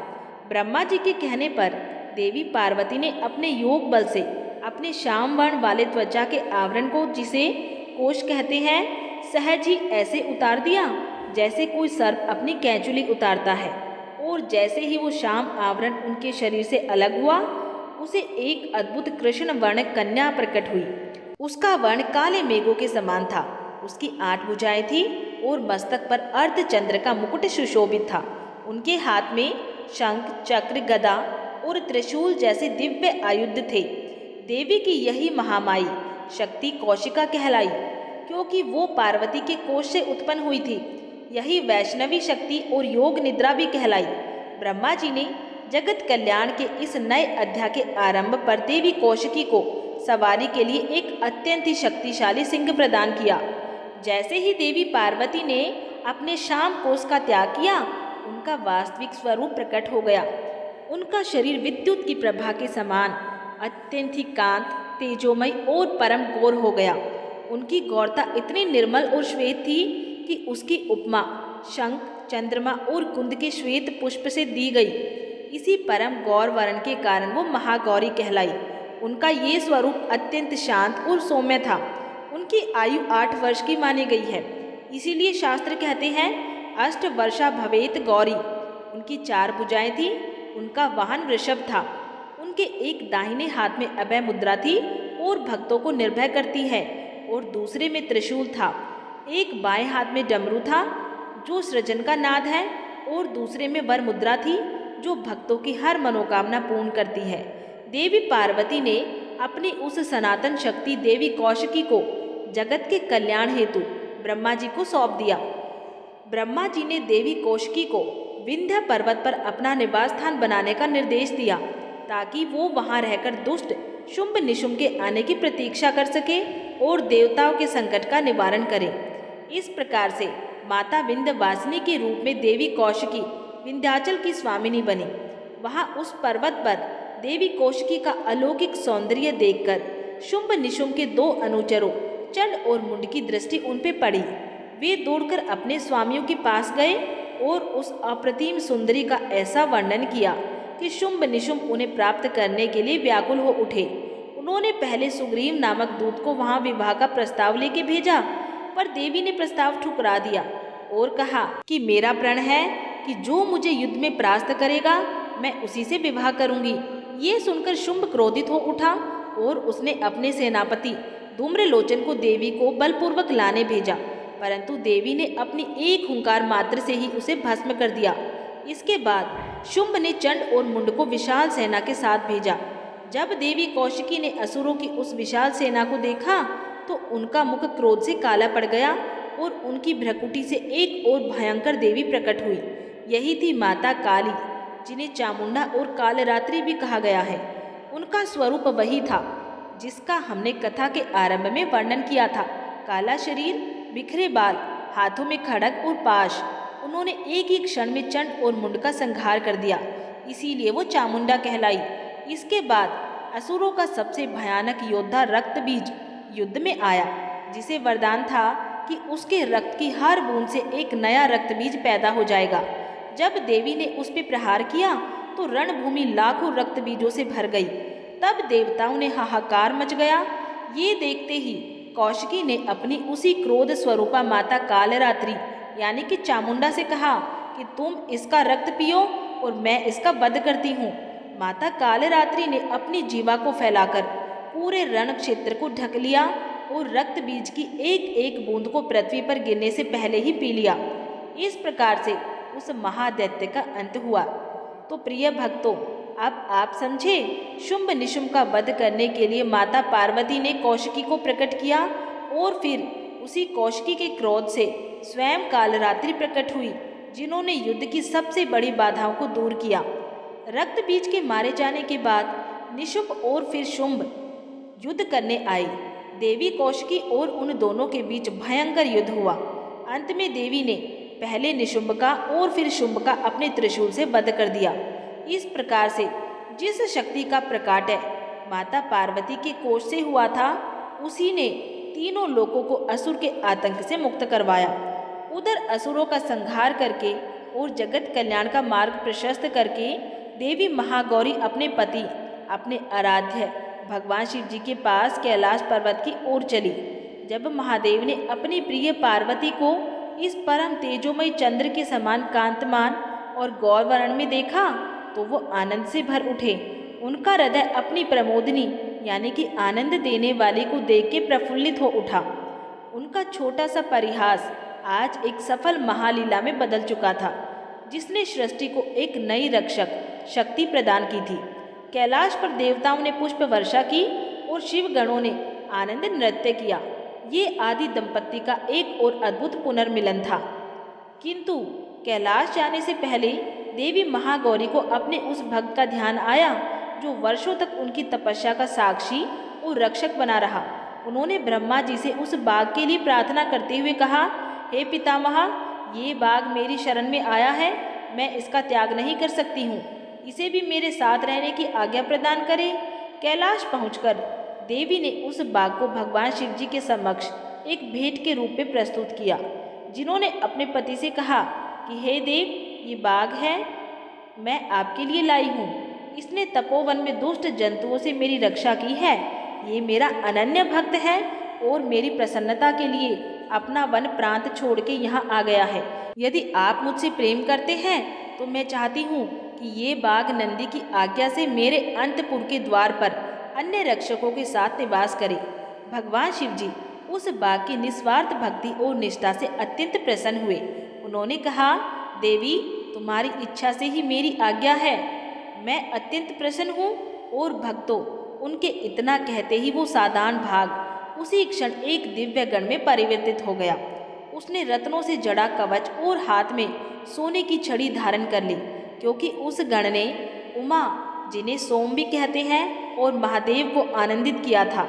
ब्रह्मा जी के कहने पर देवी पार्वती ने अपने योग बल से अपने श्याम वर्ण वाले त्वचा के आवरण को, जिसे कोश कहते हैं, सहज ही ऐसे उतार दिया जैसे कोई सर्प अपनी कैंचुली उतारता है। और जैसे ही वो श्याम आवरण उनके शरीर से अलग हुआ, उसे एक अद्भुत कृष्ण वर्ण कन्या प्रकट हुई। उसका वर्ण काले मेघों के समान था। उसकी 8 भुजाएं थी और मस्तक पर अर्धचंद्र का मुकुट सुशोभित था। उनके हाथ में शंख, चक्र, गदा और त्रिशूल जैसे दिव्य आयुध थे। देवी की यही महामाई शक्ति कौशिका कहलाई, क्योंकि वो पार्वती के कोष से उत्पन्न हुई थी। यही वैष्णवी शक्ति और योग निद्रा भी कहलाई। ब्रह्मा जी ने जगत कल्याण के इस नए अध्याय के आरंभ पर देवी कौशिकी को सवारी के लिए एक अत्यंत ही शक्तिशाली सिंह प्रदान किया। जैसे ही देवी पार्वती ने अपने शाम कोष का त्याग किया, उनका वास्तविक स्वरूप प्रकट हो गया। उनका शरीर विद्युत की प्रभा के समान अत्यंत ही कांत, तेजोमय और परम गौर हो गया। उनकी गौरता इतनी निर्मल और श्वेत थी कि उसकी उपमा शंख, चंद्रमा और कुंद के श्वेत पुष्प से दी गई। इसी परम गौर वर्ण के कारण वो महागौरी कहलाई। उनका ये स्वरूप अत्यंत शांत और सौम्य था। उनकी आयु 8 वर्ष की मानी गई है। इसीलिए शास्त्र कहते हैं अष्ट वर्षा भवेत गौरी। उनकी 4 भुजाएं थीं। उनका वाहन वृषभ था। उनके एक दाहिने हाथ में अभय मुद्रा थी और भक्तों को निर्भय करती है, और दूसरे में त्रिशूल था। एक बाएं हाथ में डमरू था जो सृजन का नाद है, और दूसरे में वर मुद्रा थी जो भक्तों की हर मनोकामना पूर्ण करती है। देवी पार्वती ने अपनी उस सनातन शक्ति देवी कौशिकी को जगत के कल्याण हेतु ब्रह्मा जी को सौंप दिया। ब्रह्मा जी ने देवी कौशिकी को विंध्य पर्वत पर अपना निवास स्थान बनाने का निर्देश दिया, ताकि वो वहां रहकर दुष्ट शुंभ निशुंभ के आने की प्रतीक्षा कर सके और देवताओं के संकट का निवारण करे। इस प्रकार से माता विंध्यवासिनी के रूप में देवी कौशिकी विंध्याचल की स्वामिनी बनी। वहां उस पर्वत पर देवी कौशिकी का अलौकिक सौंदर्य देखकर शुंभ निशुंभ के 2 अनुचरों चंड और मुंड की दृष्टि उन पे पड़ी। वे दौड़कर अपने स्वामियों के पास गए और उस अप्रतिम सुंदरी का ऐसा वर्णन किया कि शुंभ निशुंभ उन्हें प्राप्त करने के लिए व्याकुल हो उठे। उन्होंने पहले सुग्रीव नामक दूत को वहां विवाह का प्रस्ताव लेके भेजा, पर देवी ने प्रस्ताव ठुकरा दिया और कहा कि मेरा प्रण है कि जो मुझे युद्ध में परास्त करेगा, मैं उसी से विवाह करूंगी। ये सुनकर शुंभ क्रोधित हो उठा और उसने अपने सेनापति धूम्रलोचन को देवी को बलपूर्वक लाने भेजा, परंतु देवी ने अपनी एक हुंकार मात्र से ही उसे भस्म कर दिया। इसके बाद शुंभ ने चंड और मुंड को विशाल सेना के साथ भेजा। जब देवी कौशिकी ने असुरों की उस विशाल सेना को देखा तो उनका मुख क्रोध से काला पड़ गया और उनकी भ्रकुटी से एक और भयंकर देवी प्रकट हुई। यही थी माता काली, जिन्हें चामुंडा और कालरात्रि भी कहा गया है। उनका स्वरूप वही था जिसका हमने कथा के आरंभ में वर्णन किया था। काला शरीर, बिखरे बाल, हाथों में खड्ग और पाश। उन्होंने एक ही क्षण में चंड और मुंड का संहार कर दिया, इसीलिए वो चामुंडा कहलाई। इसके बाद असुरों का सबसे भयानक योद्धा रक्तबीज युद्ध में आया, जिसे वरदान था कि उसके रक्त की हर बूंद से एक नया रक्तबीज पैदा हो जाएगा। जब देवी ने उस पर प्रहार किया तो रणभूमि लाखों रक्तबीजों से भर गई। तब देवताओं ने हाहाकार मच गया। ये देखते ही कौशिकी ने अपनी उसी क्रोध स्वरूपा माता कालरात्रि यानी कि चामुंडा से कहा कि तुम इसका रक्त पियो और मैं इसका वध करती हूँ। माता कालरात्रि ने अपनी जीवा को फैलाकर पूरे रण क्षेत्र को ढक लिया और रक्त बीज की एक एक बूंद को पृथ्वी पर गिरने से पहले ही पी लिया। इस प्रकार से उस महादैत्य का अंत हुआ। तो प्रिय भक्तों, अब आप समझे, शुंभ निशुंभ का वध करने के लिए माता पार्वती ने कौशिकी को प्रकट किया और फिर उसी कौशिकी के क्रोध से स्वयं कालरात्रि प्रकट हुई, जिन्होंने युद्ध की सबसे बड़ी बाधाओं को दूर किया। रक्त बीज के मारे जाने के बाद निशुंभ और फिर शुंभ युद्ध करने आए। देवी कौशिकी और उन दोनों के बीच भयंकर युद्ध हुआ। अंत में देवी ने पहले निशुंभ का और फिर शुंभ का अपने त्रिशूल से वध कर दिया। इस प्रकार से जिस शक्ति का प्रकाट माता पार्वती के कोष से हुआ था, उसी ने तीनों लोगों को असुर के आतंक से मुक्त करवाया। उधर असुरों का संहार करके और जगत कल्याण का मार्ग प्रशस्त करके देवी महागौरी अपने पति, अपने आराध्य भगवान शिव जी के पास कैलाश पर्वत की ओर चली। जब महादेव ने अपनी प्रिय पार्वती को इस परम तेजोमय चंद्र के समान कांतमान और गौरवर्ण में देखा तो वो आनंद से भर उठे। उनका हृदय अपनी प्रमोदिनी यानी कि आनंद देने वाली को देख के प्रफुल्लित हो उठा। उनका छोटा सा परिहास आज एक सफल महालीला में बदल चुका था, जिसने सृष्टि को एक नई रक्षक शक्ति प्रदान की थी। कैलाश पर देवताओं ने पुष्प वर्षा की और शिव गणों ने आनंद नृत्य किया। ये आदि दंपत्ति का एक और अद्भुत पुनर्मिलन था। किंतु कैलाश जाने से पहले देवी महागौरी को अपने उस भक्त का ध्यान आया जो वर्षों तक उनकी तपस्या का साक्षी और रक्षक बना रहा। उन्होंने ब्रह्मा जी से उस बाघ के लिए प्रार्थना करते हुए कहा, हे पितामहा, ये बाघ मेरी शरण में आया है, मैं इसका त्याग नहीं कर सकती हूँ, इसे भी मेरे साथ रहने की आज्ञा प्रदान करें। कैलाश पहुंचकर देवी ने उस बाघ को भगवान शिव जी के समक्ष एक भेंट के रूप में प्रस्तुत किया, जिन्होंने अपने पति से कहा कि हे देव, ये बाघ है, मैं आपके लिए लाई हूँ। इसने तपोवन में दुष्ट जंतुओं से मेरी रक्षा की है। ये मेरा अनन्य भक्त है और मेरी प्रसन्नता के लिए अपना वन प्रांत छोड़ के यहाँ आ गया है। यदि आप मुझसे प्रेम करते हैं तो मैं चाहती हूँ कि ये बाघ नंदी की आज्ञा से मेरे अंतपुर के द्वार पर अन्य रक्षकों के साथ निवास करे। भगवान शिव जी उस बाघ की निस्वार्थ भक्ति और निष्ठा से अत्यंत प्रसन्न हुए। उन्होंने कहा, देवी, तुम्हारी इच्छा से ही मेरी आज्ञा है, मैं अत्यंत प्रसन्न हूँ। और भक्तों, उनके इतना कहते ही वो साधारण भाग उसी क्षण एक दिव्य गण में परिवर्तित हो गया। उसने रत्नों से जड़ा कवच और हाथ में सोने की छड़ी धारण कर ली, क्योंकि उस गण ने उमा, जिन्हें सोम भी कहते हैं, और महादेव को आनंदित किया था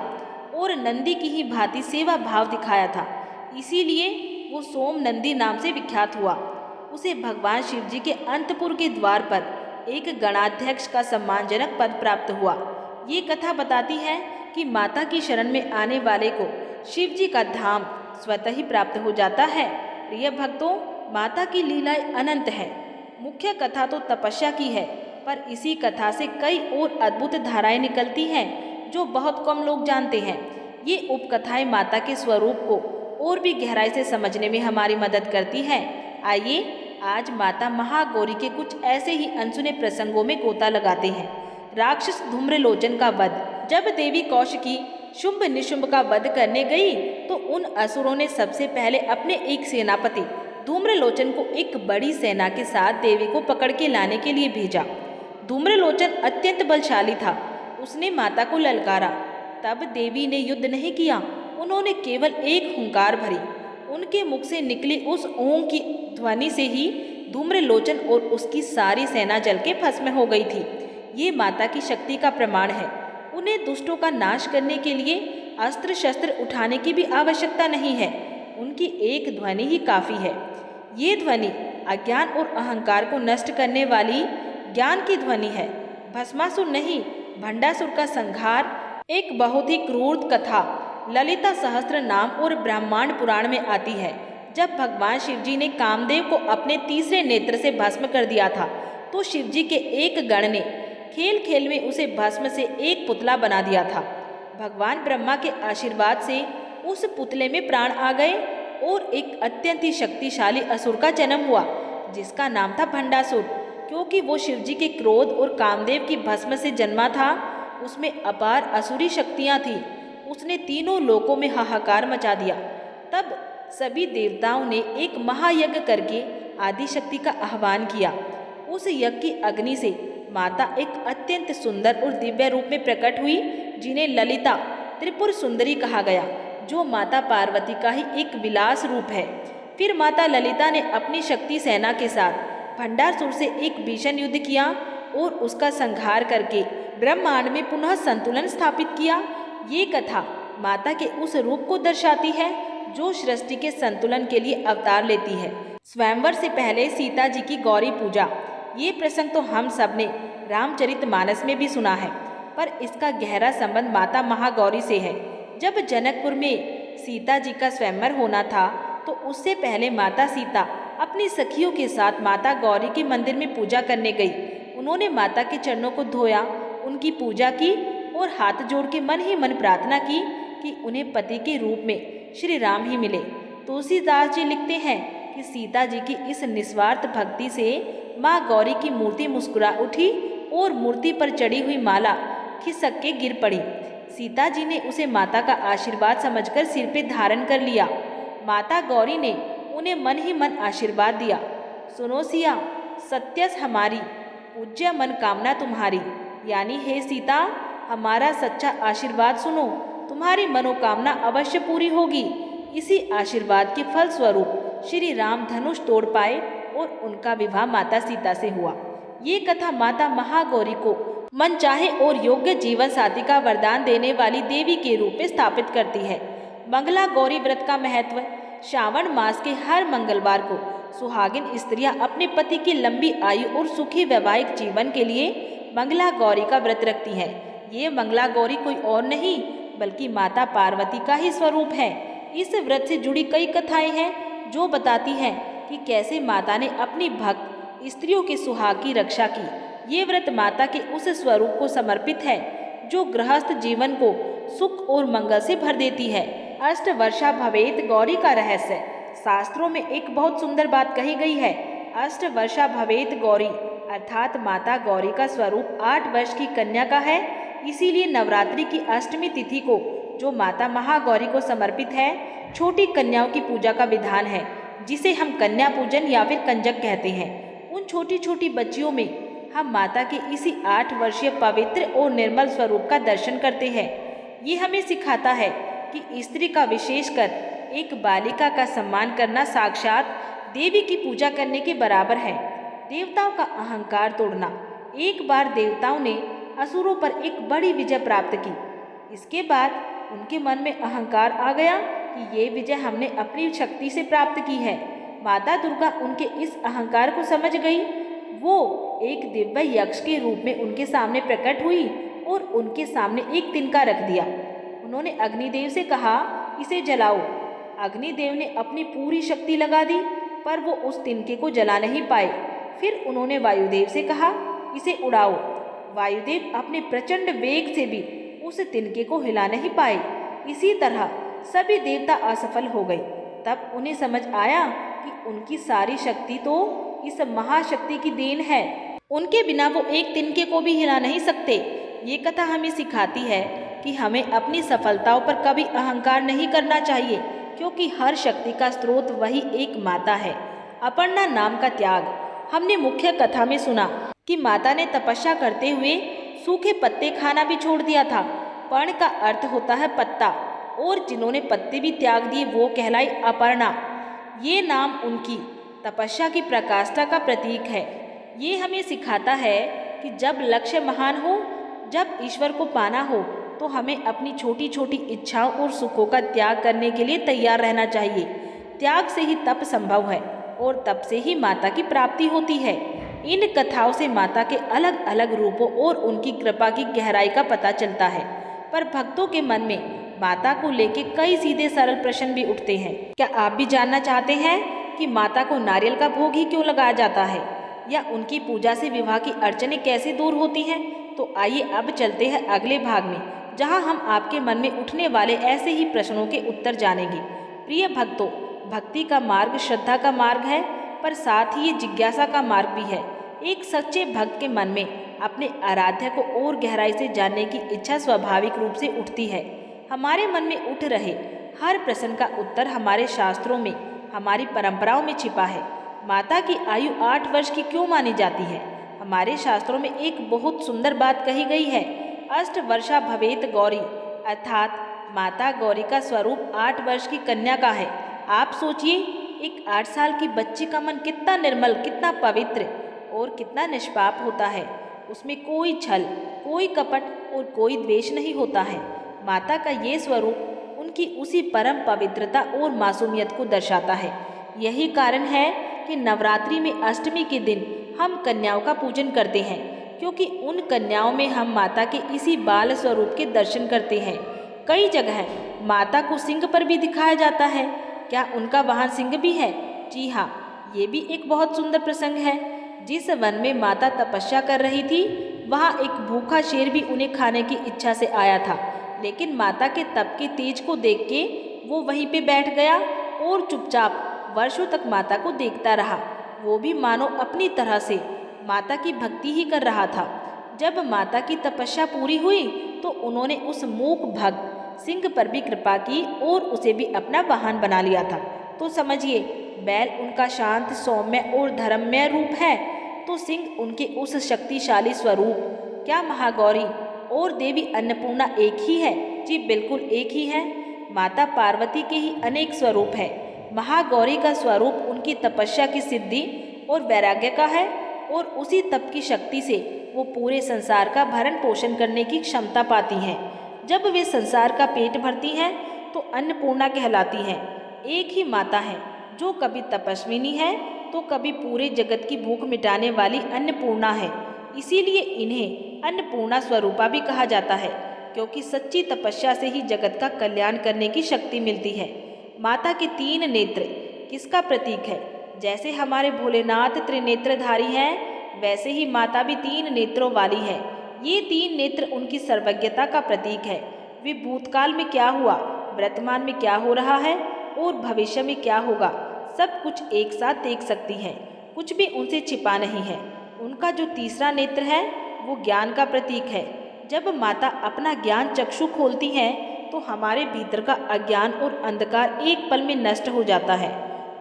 और नंदी की ही भांति सेवा भाव दिखाया था। इसीलिए वो सोम नंदी नाम से विख्यात हुआ। उसे भगवान शिव जी के अंतपुर के द्वार पर एक गणाध्यक्ष का सम्मानजनक पद प्राप्त हुआ। ये कथा बताती है कि माता की शरण में आने वाले को शिव जी का धाम स्वतः ही प्राप्त हो जाता है। प्रिय भक्तों, माता की लीलाएं अनंत है। मुख्य कथा तो तपस्या की है, पर इसी कथा से कई और अद्भुत धाराएं निकलती हैं जो बहुत कम लोग जानते हैं। ये उपकथाएं माता के स्वरूप को और भी गहराई से समझने में हमारी मदद करती हैं। आइए आज माता महागौरी के कुछ ऐसे ही अनसुने प्रसंगों में गोता लगाते हैं। राक्षस धूम्रलोचन का वध। जब देवी कौशिकी शुंभ निशुंभ का वध करने गई तो उन असुरों ने सबसे पहले अपने एक सेनापति धूम्रलोचन को एक बड़ी सेना के साथ देवी को पकड़ के लाने के लिए भेजा। धूम्रलोचन अत्यंत बलशाली था। उसने माता को ललकारा। तब देवी ने युद्ध नहीं किया, उन्होंने केवल एक हुंकार भरी। उनके मुख से निकली उस ओं की ध्वनि से ही धूम्रलोचन और उसकी सारी सेना जल के भस्म हो गई थी। ये माता की शक्ति का प्रमाण है। उन्हें दुष्टों का नाश करने के लिए अस्त्र शस्त्र उठाने की भी आवश्यकता नहीं है, उनकी एक ध्वनि ही काफी है। ये ध्वनि अज्ञान और अहंकार को नष्ट करने वाली ज्ञान की ध्वनि है। भस्मासुर नहीं, भंडासुर का संहार एक बहुत ही क्रूर कथा ललिता सहस्त्र नाम और ब्रह्मांड पुराण में आती है। जब भगवान शिवजी ने कामदेव को अपने तीसरे नेत्र से भस्म कर दिया था तो शिवजी के एक गण ने खेल खेल में उसे भस्म से एक पुतला बना दिया था। भगवान ब्रह्मा के आशीर्वाद से उस पुतले में प्राण आ गए और एक अत्यंत ही शक्तिशाली असुर का जन्म हुआ, जिसका नाम था भंडासुर। क्योंकि वो शिवजी के क्रोध और कामदेव की भस्म से जन्मा था, उसमें अपार असुरी शक्तियाँ थीं। उसने तीनों लोकों में हाहाकार मचा दिया। तब सभी देवताओं ने एक महायज्ञ करके आदिशक्ति का आह्वान किया। उस यज्ञ की अग्नि से माता एक अत्यंत सुंदर और दिव्य रूप में प्रकट हुई, जिन्हें ललिता त्रिपुर सुंदरी कहा गया, जो माता पार्वती का ही एक विलास रूप है। फिर माता ललिता ने अपनी शक्ति सेना के साथ भंडासुर से एक भीषण युद्ध किया और उसका संहार करके ब्रह्मांड में पुनः संतुलन स्थापित किया। ये कथा माता के उस रूप को दर्शाती है जो सृष्टि के संतुलन के लिए अवतार लेती है। स्वयंवर से पहले सीता जी की गौरी पूजा। ये प्रसंग तो हम सब ने रामचरितमानस में भी सुना है, पर इसका गहरा संबंध माता महागौरी से है। जब जनकपुर में सीता जी का स्वयंवर होना था तो उससे पहले माता सीता अपनी सखियों के साथ माता गौरी के मंदिर में पूजा करने गई। उन्होंने माता के चरणों को धोया, उनकी पूजा की और हाथ जोड़ के मन ही मन प्रार्थना की कि उन्हें पति के रूप में श्री राम ही मिले। तुलसीदास जी लिखते हैं कि सीता जी की इस निस्वार्थ भक्ति से माँ गौरी की मूर्ति मुस्कुरा उठी और मूर्ति पर चढ़ी हुई माला खिसक के गिर पड़ी। सीता जी ने उसे माता का आशीर्वाद समझकर सिर पे धारण कर लिया। माता गौरी ने उन्हें मन ही मन आशीर्वाद दिया, सुनो सिया, सत्यस हमारी, पूज्य मन कामना तुम्हारी। यानी हे सीता, हमारा सच्चा आशीर्वाद सुनो, तुम्हारी मनोकामना अवश्य पूरी होगी। इसी आशीर्वाद के फल स्वरूप श्री राम धनुष तोड़ पाए और उनका विवाह माता सीता से हुआ। ये कथा माता महागौरी को मनचाहे और योग्य जीवन साथी का वरदान देने वाली देवी के रूप में स्थापित करती है। मंगला गौरी व्रत का महत्व। श्रावण मास के हर मंगलवार को सुहागिन स्त्रियां अपने पति की लंबी आयु और सुखी वैवाहिक जीवन के लिए मंगला गौरी का व्रत रखती हैं। ये मंगला गौरी कोई और नहीं बल्कि माता पार्वती का ही स्वरूप है। इस व्रत से जुड़ी कई कथाएं हैं जो बताती हैं कि कैसे माता ने अपनी भक्त स्त्रियों के सुहाग की रक्षा की। ये व्रत माता के उस स्वरूप को समर्पित है जो गृहस्थ जीवन को सुख और मंगल से भर देती है। अष्टवर्षा भवेत गौरी का रहस्य। शास्त्रों में एक बहुत सुंदर बात कही गई है। अष्टवर्षा भवेत गौरी अर्थात माता गौरी का स्वरूप 8 वर्ष की कन्या का है। इसीलिए नवरात्रि की अष्टमी तिथि को जो माता महागौरी को समर्पित है, छोटी कन्याओं की पूजा का विधान है जिसे हम कन्या पूजन या फिर कंजक कहते हैं। उन छोटी छोटी बच्चियों में हम माता के इसी 8 वर्षीय पवित्र और निर्मल स्वरूप का दर्शन करते हैं। ये हमें सिखाता है कि स्त्री का विशेषकर एक बालिका का सम्मान करना साक्षात देवी की पूजा करने के बराबर है। देवताओं का अहंकार तोड़ना। एक बार देवताओं ने असुरों पर एक बड़ी विजय प्राप्त की। इसके बाद उनके मन में अहंकार आ गया कि ये विजय हमने अपनी शक्ति से प्राप्त की है। माता दुर्गा उनके इस अहंकार को समझ गई। वो एक दिव्य यक्ष के रूप में उनके सामने प्रकट हुई और उनके सामने एक तिनका रख दिया। उन्होंने अग्निदेव से कहा, इसे जलाओ। अग्निदेव ने अपनी पूरी शक्ति लगा दी पर वो उस तिनके को जला नहीं पाए। फिर उन्होंने वायुदेव से कहा, इसे उड़ाओ। वायुदेव अपने प्रचंड वेग से भी उस तिनके को हिला नहीं पाए। इसी तरह सभी देवता असफल हो गए। तब उन्हें समझ आया कि उनकी सारी शक्ति तो इस महाशक्ति की देन है। उनके बिना वो एक तिनके को भी हिला नहीं सकते। ये कथा हमें सिखाती है कि हमें अपनी सफलताओं पर कभी अहंकार नहीं करना चाहिए, क्योंकि हर शक्ति का स्रोत वही एक माता है। अपर्णा नाम का त्याग। हमने मुख्य कथा में सुना कि माता ने तपस्या करते हुए सूखे पत्ते खाना भी छोड़ दिया था। पर्ण का अर्थ होता है पत्ता, और जिन्होंने पत्ते भी त्याग दिए वो कहलाई अपर्णा। ये नाम उनकी तपस्या की प्रकाष्ठा का प्रतीक है। ये हमें सिखाता है कि जब लक्ष्य महान हो, जब ईश्वर को पाना हो, तो हमें अपनी छोटी छोटी इच्छाओं और सुखों का त्याग करने के लिए तैयार रहना चाहिए। त्याग से ही तप संभव है और तप से ही माता की प्राप्ति होती है। इन कथाओं से माता के अलग अलग रूपों और उनकी कृपा की गहराई का पता चलता है। पर भक्तों के मन में माता को लेके कई सीधे सरल प्रश्न भी उठते हैं। क्या आप भी जानना चाहते हैं कि माता को नारियल का भोग ही क्यों लगाया जाता है, या उनकी पूजा से विवाह की अड़चनें कैसे दूर होती हैं? तो आइए अब चलते हैं अगले भाग में, जहां हम आपके मन में उठने वाले ऐसे ही प्रश्नों के उत्तर जानेंगे। प्रिय भक्तों, भक्ति का मार्ग श्रद्धा का मार्ग है, पर साथ ही ये जिज्ञासा का मार्ग भी है। एक सच्चे भक्त के मन में अपने आराध्य को और गहराई से जानने की इच्छा स्वाभाविक रूप से उठती है। हमारे मन में उठ रहे हर प्रश्न का उत्तर हमारे शास्त्रों में, हमारी परंपराओं में छिपा है। माता की आयु 8 वर्ष की क्यों मानी जाती है? हमारे शास्त्रों में एक बहुत सुंदर बात कही गई है। अष्टवर्षा भवेत गौरी अर्थात माता गौरी का स्वरूप 8 वर्ष की कन्या का है। आप सोचिए, एक 8 साल की बच्ची का मन कितना निर्मल, कितना पवित्र और कितना निष्पाप होता है। उसमें कोई छल, कोई कपट और कोई द्वेष नहीं होता है। माता का ये स्वरूप उनकी उसी परम पवित्रता और मासूमियत को दर्शाता है। यही कारण है कि नवरात्रि में अष्टमी के दिन हम कन्याओं का पूजन करते हैं, क्योंकि उन कन्याओं में हम माता के इसी बाल स्वरूप के दर्शन करते हैं। कई जगह माता को सिंह पर भी दिखाया जाता है। क्या उनका वहाँ सिंह भी है? जी हाँ, ये भी एक बहुत सुंदर प्रसंग है। जिस वन में माता तपस्या कर रही थी, वहाँ एक भूखा शेर भी उन्हें खाने की इच्छा से आया था, लेकिन माता के तप के तेज को देख के वो वहीं पे बैठ गया और चुपचाप वर्षों तक माता को देखता रहा। वो भी मानो अपनी तरह से माता की भक्ति ही कर रहा था। जब माता की तपस्या पूरी हुई तो उन्होंने उस मूक भक्त सिंह पर भी कृपा की और उसे भी अपना वाहन बना लिया था। तो समझिए, बैल उनका शांत, सौम्य और धर्ममय रूप है, तो सिंह उनके उस शक्तिशाली स्वरूप। क्या महागौरी और देवी अन्नपूर्णा एक ही है? जी बिल्कुल एक ही है। माता पार्वती के ही अनेक स्वरूप है। महागौरी का स्वरूप उनकी तपस्या की सिद्धि और वैराग्य का है, और उसी तप की शक्ति से वो पूरे संसार का भरण पोषण करने की क्षमता पाती हैं। जब वे संसार का पेट भरती हैं तो अन्नपूर्णा कहलाती हैं। एक ही माता है जो कभी तपस्विनी है तो कभी पूरे जगत की भूख मिटाने वाली अन्नपूर्णा है। इसीलिए इन्हें अन्नपूर्णा स्वरूपा भी कहा जाता है, क्योंकि सच्ची तपस्या से ही जगत का कल्याण करने की शक्ति मिलती है। माता के 3 नेत्र किसका प्रतीक है? जैसे हमारे भोलेनाथ त्रिनेत्रधारी हैं, वैसे ही माता भी 3 नेत्रों वाली है। ये 3 नेत्र उनकी सर्वज्ञता का प्रतीक है। वे भूतकाल में क्या हुआ, वर्तमान में क्या हो रहा है और भविष्य में क्या होगा, सब कुछ एक साथ देख सकती हैं। कुछ भी उनसे छिपा नहीं है। उनका जो तीसरा नेत्र है वो ज्ञान का प्रतीक है। जब माता अपना ज्ञान चक्षु खोलती हैं तो हमारे भीतर का अज्ञान और अंधकार एक पल में नष्ट हो जाता है।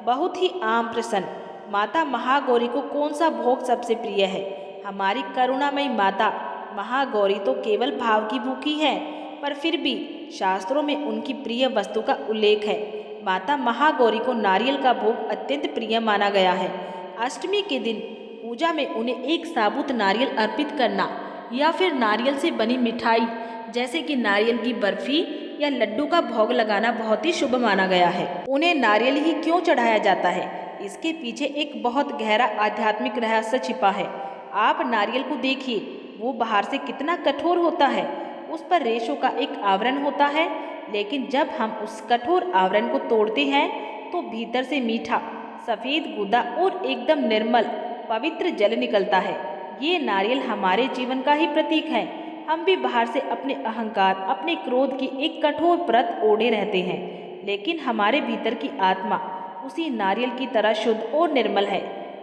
बहुत ही आम प्रश्न, माता महागौरी को कौन सा भोग सबसे प्रिय है? हमारी करुणामयी माता महागौरी तो केवल भाव की भूखी है, पर फिर भी शास्त्रों में उनकी प्रिय वस्तु का उल्लेख है। माता महागौरी को नारियल का भोग अत्यंत प्रिय माना गया है। अष्टमी के दिन पूजा में उन्हें एक साबुत नारियल अर्पित करना या फिर नारियल से बनी मिठाई जैसे कि नारियल की बर्फी या लड्डू का भोग लगाना बहुत ही शुभ माना गया है। उन्हें नारियल ही क्यों चढ़ाया जाता है? इसके पीछे एक बहुत गहरा आध्यात्मिक रहस्य छिपा है। आप नारियल को देखिए, वो बाहर से कितना कठोर होता है। उस पर रेशों का एक आवरण होता है, लेकिन जब हम उस कठोर आवरण को तोड़ते हैं तो भीतर से मीठा सफ़ेद गूदा और एकदम निर्मल पवित्र जल निकलता है। ये नारियल हमारे जीवन का ही प्रतीक है। हम भी बाहर से अपने अहंकार, अपने क्रोध की एक कठोर परत ओढ़े रहते हैं, लेकिन हमारे भीतर की आत्मा उसी नारियल की तरह शुद्ध और निर्मल है।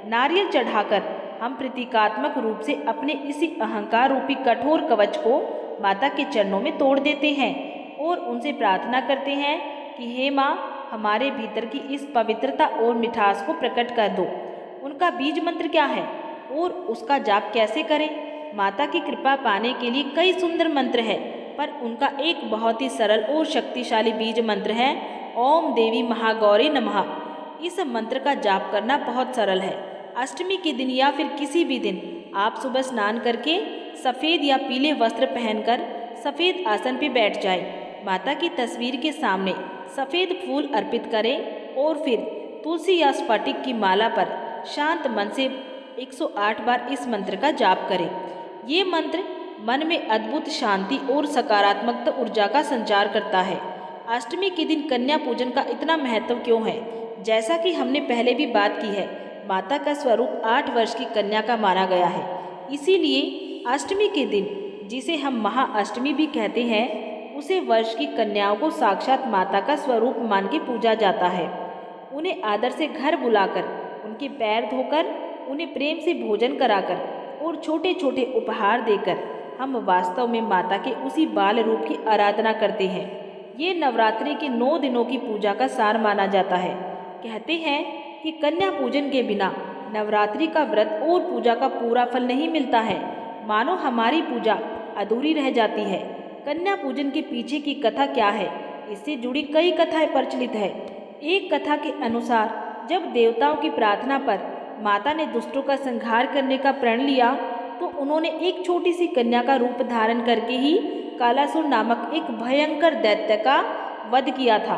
नारियल चढ़ाकर हम प्रतीकात्मक रूप से अपने इसी अहंकार रूपी कठोर कवच को माता के चरणों में तोड़ देते हैं और उनसे प्रार्थना करते हैं कि हे माँ, हमारे भीतर की इस पवित्रता और मिठास को प्रकट कर दो। उनका बीज मंत्र क्या है और उसका जाप कैसे करें? माता की कृपा पाने के लिए कई सुंदर मंत्र हैं, पर उनका एक बहुत ही सरल और शक्तिशाली बीज मंत्र है, ओम देवी महागौरी नमः। इस मंत्र का जाप करना बहुत सरल है। अष्टमी के दिन या फिर किसी भी दिन आप सुबह स्नान करके सफ़ेद या पीले वस्त्र पहनकर सफ़ेद आसन पर बैठ जाएं। माता की तस्वीर के सामने सफ़ेद फूल अर्पित करें और फिर तुलसी या स्फटिक की माला पर शांत मन से 108 बार इस मंत्र का जाप करें। ये मंत्र मन में अद्भुत शांति और सकारात्मक ऊर्जा का संचार करता है। अष्टमी के दिन कन्या पूजन का इतना महत्व क्यों है? जैसा कि हमने पहले भी बात की है, माता का स्वरूप 8 वर्ष की कन्या का माना गया है। इसीलिए अष्टमी के दिन, जिसे हम महाअष्टमी भी कहते हैं, उसे वर्ष की कन्याओं को साक्षात माता का स्वरूप मान के पूजा जाता है। उन्हें आदर से घर बुलाकर, उनके पैर धोकर, उन्हें प्रेम से भोजन कराकर और छोटे छोटे उपहार देकर हम वास्तव में माता के उसी बाल रूप की आराधना करते हैं। ये नवरात्रि के 9 दिनों की पूजा का सार माना जाता है। कहते हैं कि कन्या पूजन के बिना नवरात्रि का व्रत और पूजा का पूरा फल नहीं मिलता है, मानो हमारी पूजा अधूरी रह जाती है। कन्या पूजन के पीछे की कथा क्या है? इससे जुड़ी कई कथाएं प्रचलित है। एक कथा के अनुसार जब देवताओं की प्रार्थना पर माता ने दुष्टों का संहार करने का प्रण लिया तो उन्होंने एक छोटी सी कन्या का रूप धारण करके ही कालासुर नामक एक भयंकर दैत्य का वध किया था।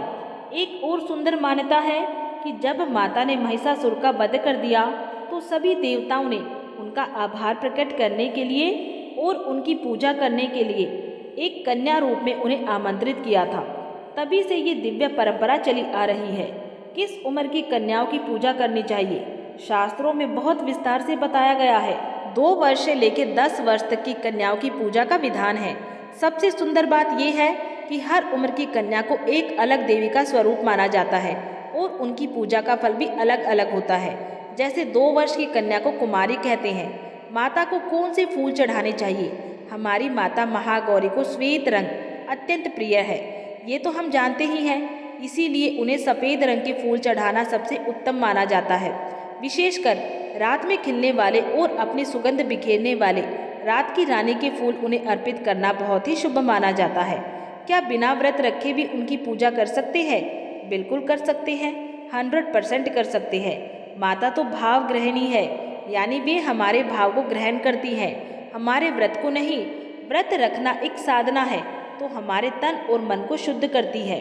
एक और सुंदर मान्यता है कि जब माता ने महिषासुर का वध कर दिया तो सभी देवताओं ने उनका आभार प्रकट करने के लिए और उनकी पूजा करने के लिए एक कन्या रूप में उन्हें आमंत्रित किया था। तभी से ये दिव्य परंपरा चली आ रही है। किस उम्र की कन्याओं की पूजा करनी चाहिए? शास्त्रों में बहुत विस्तार से बताया गया है। 2 वर्ष से लेकर 10 वर्ष तक की कन्याओं की पूजा का विधान है। सबसे सुंदर बात यह है कि हर उम्र की कन्या को एक अलग देवी का स्वरूप माना जाता है और उनकी पूजा का फल भी अलग अलग होता है। जैसे 2 वर्ष की कन्या को कुमारी कहते हैं। माता को कौन से फूल चढ़ाने चाहिए? हमारी माता महागौरी को श्वेत रंग अत्यंत प्रिय है, ये तो हम जानते ही हैं। इसीलिए उन्हें सफ़ेद रंग के फूल चढ़ाना सबसे उत्तम माना जाता है। विशेषकर रात में खिलने वाले और अपनी सुगंध बिखेरने वाले रात की रानी के फूल उन्हें अर्पित करना बहुत ही शुभ माना जाता है। क्या बिना व्रत रखे भी उनकी पूजा कर सकते हैं? बिल्कुल कर सकते हैं, 100% कर सकते हैं। माता तो भाव ग्रहिणी है, यानी वे हमारे भाव को ग्रहण करती है, हमारे व्रत को नहीं। व्रत रखना एक साधना है, तो हमारे तन और मन को शुद्ध करती है।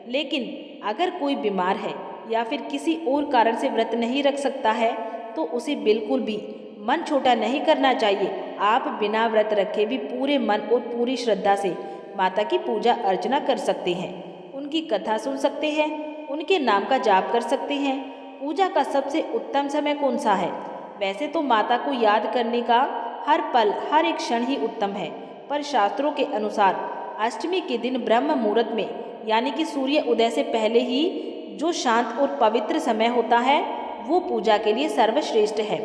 लेकिन अगर कोई बीमार है या फिर किसी और कारण से व्रत नहीं रख सकता है, तो उसे बिल्कुल भी मन छोटा नहीं करना चाहिए। आप बिना व्रत रखे भी पूरे मन और पूरी श्रद्धा से माता की पूजा अर्चना कर सकते हैं, उनकी कथा सुन सकते हैं, उनके नाम का जाप कर सकते हैं। पूजा का सबसे उत्तम समय कौन सा है? वैसे तो माता को याद करने का हर पल हर एक क्षण ही उत्तम है, पर शास्त्रों के अनुसार अष्टमी के दिन ब्रह्म मुहूर्त में, यानी कि सूर्य उदय से पहले ही जो शांत और पवित्र समय होता है, वो पूजा के लिए सर्वश्रेष्ठ है।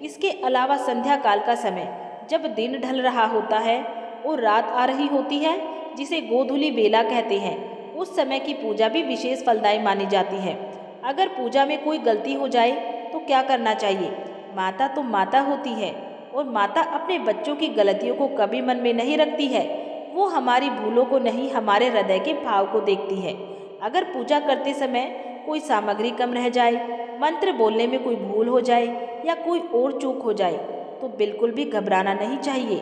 इसके अलावा संध्या काल का समय, जब दिन ढल रहा होता है और रात आ रही होती है, जिसे गोधूली बेला कहते हैं, उस समय की पूजा भी विशेष फलदायी मानी जाती है। अगर पूजा में कोई गलती हो जाए तो क्या करना चाहिए? माता तो माता होती है, और माता अपने बच्चों की गलतियों को कभी मन में नहीं रखती है। वो हमारी भूलों को नहीं, हमारे हृदय के भाव को देखती है। अगर पूजा करते समय कोई सामग्री कम रह जाए, मंत्र बोलने में कोई भूल हो जाए या कोई और चूक हो जाए, तो बिल्कुल भी घबराना नहीं चाहिए।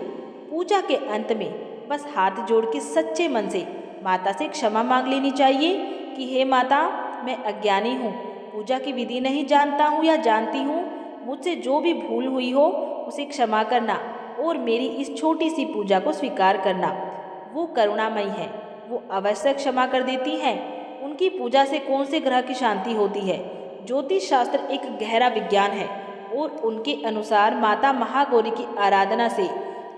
पूजा के अंत में बस हाथ जोड़ के सच्चे मन से माता से क्षमा मांग लेनी चाहिए कि हे माता, मैं अज्ञानी हूँ, पूजा की विधि नहीं जानता हूँ या जानती हूँ, मुझसे जो भी भूल हुई हो उसे क्षमा करना और मेरी इस छोटी सी पूजा को स्वीकार करना। वो करुणामयी है, वो अवश्य क्षमा कर देती हैं। उनकी पूजा से कौन से ग्रह की शांति होती है? ज्योतिष शास्त्र एक गहरा विज्ञान है और उनके अनुसार माता महागौरी की आराधना से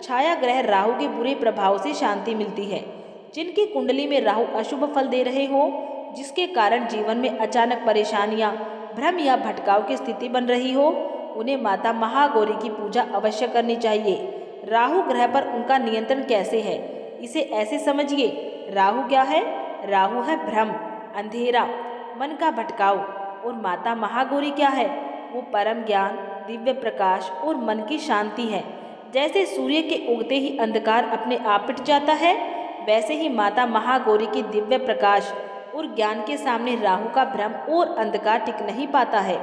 छाया ग्रह राहु के बुरे प्रभाव से शांति मिलती है। जिनकी कुंडली में राहु अशुभ फल दे रहे हो, जिसके कारण जीवन में अचानक परेशानियां, भ्रम या भटकाव की स्थिति बन रही हो, उन्हें माता महागौरी की पूजा अवश्य करनी चाहिए। राहु ग्रह पर उनका नियंत्रण कैसे है, इसे ऐसे समझिए। राहु क्या है? राहु है भ्रम, अंधेरा, मन का भटकाव। और माता महागौरी क्या है? वो परम ज्ञान, दिव्य प्रकाश और मन की शांति है। जैसे सूर्य के उगते ही अंधकार अपने आप मिट जाता है, वैसे ही माता महागौरी की दिव्य प्रकाश और ज्ञान के सामने राहु का भ्रम और अंधकार टिक नहीं पाता है।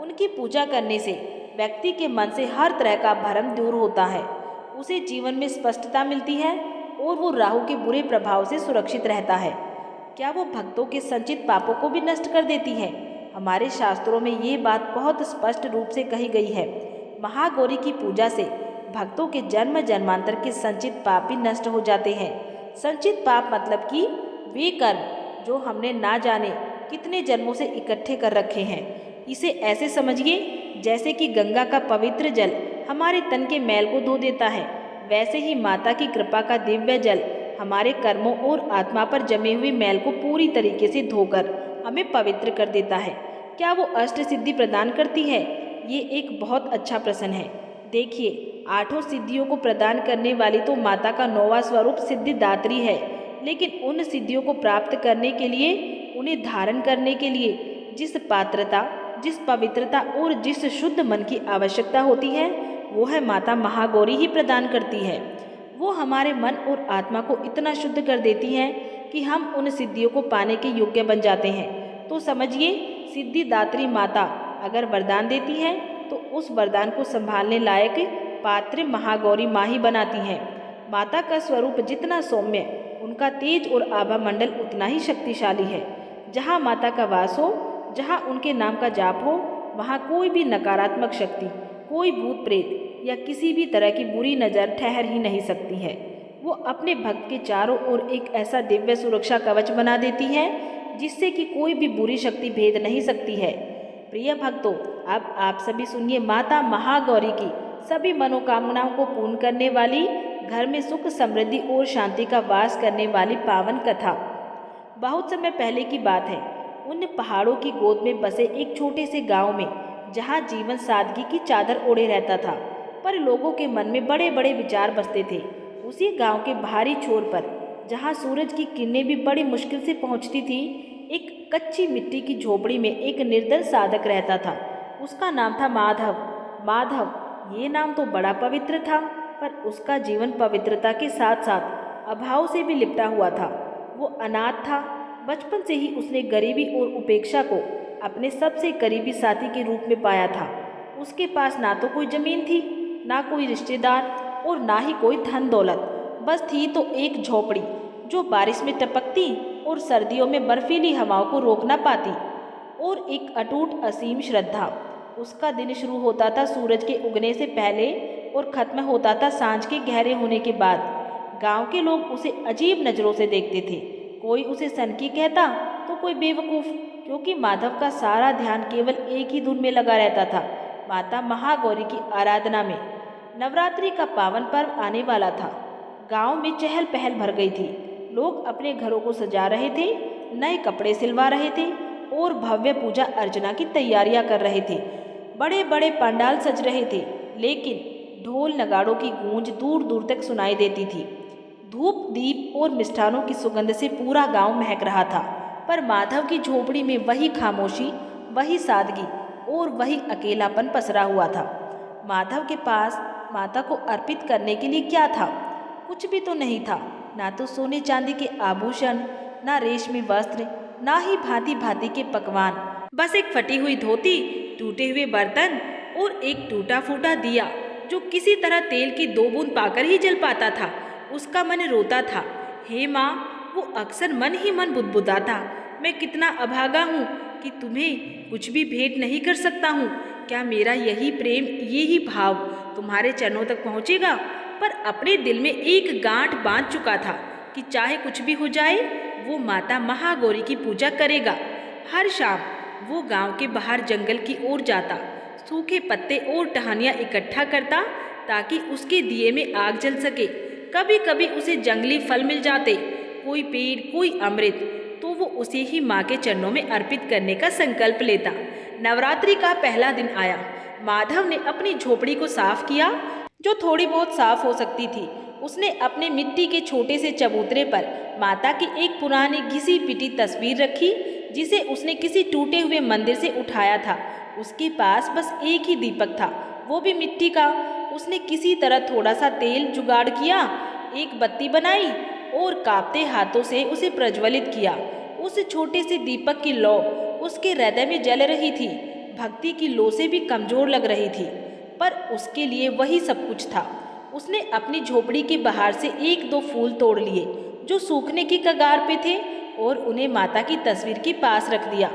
उनकी पूजा करने से व्यक्ति के मन से हर तरह का भ्रम दूर होता है, उसे जीवन में स्पष्टता मिलती है और वो राहु के बुरे प्रभाव से सुरक्षित रहता है। क्या वो भक्तों के संचित पापों को भी नष्ट कर देती है? हमारे शास्त्रों में ये बात बहुत स्पष्ट रूप से कही गई है। महागौरी की पूजा से भक्तों के जन्म जन्मांतर के संचित पाप भी नष्ट हो जाते हैं। संचित पाप मतलब कि वे कर्म जो हमने ना जाने कितने जन्मों से इकट्ठे कर रखे हैं। इसे ऐसे समझिए जैसे कि गंगा का पवित्र जल हमारे तन के मैल को धो देता है, वैसे ही माता की कृपा का दिव्य जल हमारे कर्मों और आत्मा पर जमे हुए मैल को पूरी तरीके से धोकर हमें पवित्र कर देता है। क्या वो अष्ट सिद्धि प्रदान करती है? ये एक बहुत अच्छा प्रश्न है। देखिए, 8 सिद्धियों को प्रदान करने वाली तो माता का 9वां स्वरूप सिद्धिदात्री है, लेकिन उन सिद्धियों को प्राप्त करने के लिए, उन्हें धारण करने के लिए जिस पात्रता, जिस पवित्रता और जिस शुद्ध मन की आवश्यकता होती है, वो है माता महागौरी ही प्रदान करती है। वो हमारे मन और आत्मा को इतना शुद्ध कर देती हैं कि हम उन सिद्धियों को पाने के योग्य बन जाते हैं। तो समझिए, सिद्धिदात्री माता अगर वरदान देती है तो उस वरदान को संभालने लायक पात्र महागौरी माँ ही बनाती हैं। माता का स्वरूप जितना सौम्य, उनका तेज और आभा मंडल उतना ही शक्तिशाली है। जहाँ माता का वास हो, जहाँ उनके नाम का जाप हो, वहाँ कोई भी नकारात्मक शक्ति, कोई भूत प्रेत या किसी भी तरह की बुरी नज़र ठहर ही नहीं सकती है। वो अपने भक्त के चारों ओर एक ऐसा दिव्य सुरक्षा कवच बना देती है जिससे कि कोई भी बुरी शक्ति भेद नहीं सकती है। प्रिय भक्तों, अब आप सभी सुनिए माता महागौरी की सभी मनोकामनाओं को पूर्ण करने वाली, घर में सुख समृद्धि और शांति का वास करने वाली पावन कथा। बहुत समय पहले की बात है, उन पहाड़ों की गोद में बसे एक छोटे से गांव में, जहां जीवन सादगी की चादर ओढ़े रहता था, पर लोगों के मन में बड़े बड़े विचार बसते थे। उसी गांव के बाहरी छोर पर, जहां सूरज की किरणें भी बड़ी मुश्किल से पहुंचती थी, एक कच्ची मिट्टी की झोपड़ी में एक निर्धन साधक रहता था। उसका नाम था माधव। माधव ये नाम तो बड़ा पवित्र था, पर उसका जीवन पवित्रता के साथ साथ अभाव से भी लिपटा हुआ था। वो अनाथ था। बचपन से ही उसने गरीबी और उपेक्षा को अपने सबसे करीबी साथी के रूप में पाया था। उसके पास ना तो कोई जमीन थी, ना कोई रिश्तेदार और ना ही कोई धन दौलत। बस थी तो एक झोपड़ी जो बारिश में टपकती और सर्दियों में बर्फीली हवाओं को रोक ना पाती, और एक अटूट असीम श्रद्धा। उसका दिन शुरू होता था सूरज के उगने से पहले और खत्म होता था सांझ के गहरे होने के बाद। गांव के लोग उसे अजीब नज़रों से देखते थे। कोई उसे सनकी कहता तो कोई बेवकूफ़, क्योंकि माधव का सारा ध्यान केवल एक ही धुन में लगा रहता था, माता महागौरी की आराधना में। नवरात्रि का पावन पर्व आने वाला था। गांव में चहल पहल भर गई थी। लोग अपने घरों को सजा रहे थे, नए कपड़े सिलवा रहे थे और भव्य पूजा अर्चना की तैयारियां कर रहे थे। बड़े बड़े पंडाल सज रहे थे, लेकिन ढोल नगाड़ों की गूंज दूर दूर तक सुनाई देती थी। धूप, दीप और मिष्ठानों की सुगंध से पूरा गांव महक रहा था, पर माधव की झोपड़ी में वही खामोशी, वही सादगी और वही अकेलापन पसरा हुआ था। माधव के पास माता को अर्पित करने के लिए क्या था? कुछ भी तो नहीं था। ना तो सोने चांदी के आभूषण, ना रेशमी वस्त्र, ना ही भांति भांति के पकवान। बस एक फटी हुई धोती, टूटे हुए बर्तन और एक टूटा फूटा दिया जो किसी तरह तेल की 2 बूंद पाकर ही जल पाता था। उसका मन रोता था। हे माँ, वो अक्सर मन ही मन बुदबुदाता, मैं कितना अभागा हूँ कि तुम्हें कुछ भी भेंट नहीं कर सकता हूँ। क्या मेरा यही प्रेम, यही भाव तुम्हारे चरणों तक पहुँचेगा? पर अपने दिल में एक गांठ बांध चुका था कि चाहे कुछ भी हो जाए, वो माता महागौरी की पूजा करेगा। हर शाम वो गांव के बाहर जंगल की ओर जाता, सूखे पत्ते और टहनियाँ इकट्ठा करता ताकि उसके दिए में आग जल सके। कभी कभी उसे जंगली फल मिल जाते, कोई पेड़, कोई अमृत, तो वो उसे ही माँ के चरणों में अर्पित करने का संकल्प लेता। नवरात्रि का पहला दिन आया। माधव ने अपनी झोपड़ी को साफ किया, जो थोड़ी बहुत साफ हो सकती थी। उसने अपने मिट्टी के छोटे से चबूतरे पर माता की एक पुरानी घिसी पिटी तस्वीर रखी, जिसे उसने किसी टूटे हुए मंदिर से उठाया था। उसके पास बस एक ही दीपक था, वो भी मिट्टी का। उसने किसी तरह थोड़ा सा तेल जुगाड़ किया, एक बत्ती बनाई और कांपते हाथों से उसे प्रज्वलित किया। उस छोटे से दीपक की लौ उसके हृदय में जल रही थी। भक्ति की लौ से भी कमजोर लग रही थी, पर उसके लिए वही सब कुछ था। उसने अपनी झोपड़ी के बाहर से 1-2 फूल तोड़ लिए जो सूखने की कगार पे थे और उन्हें माता की तस्वीर के पास रख दिया।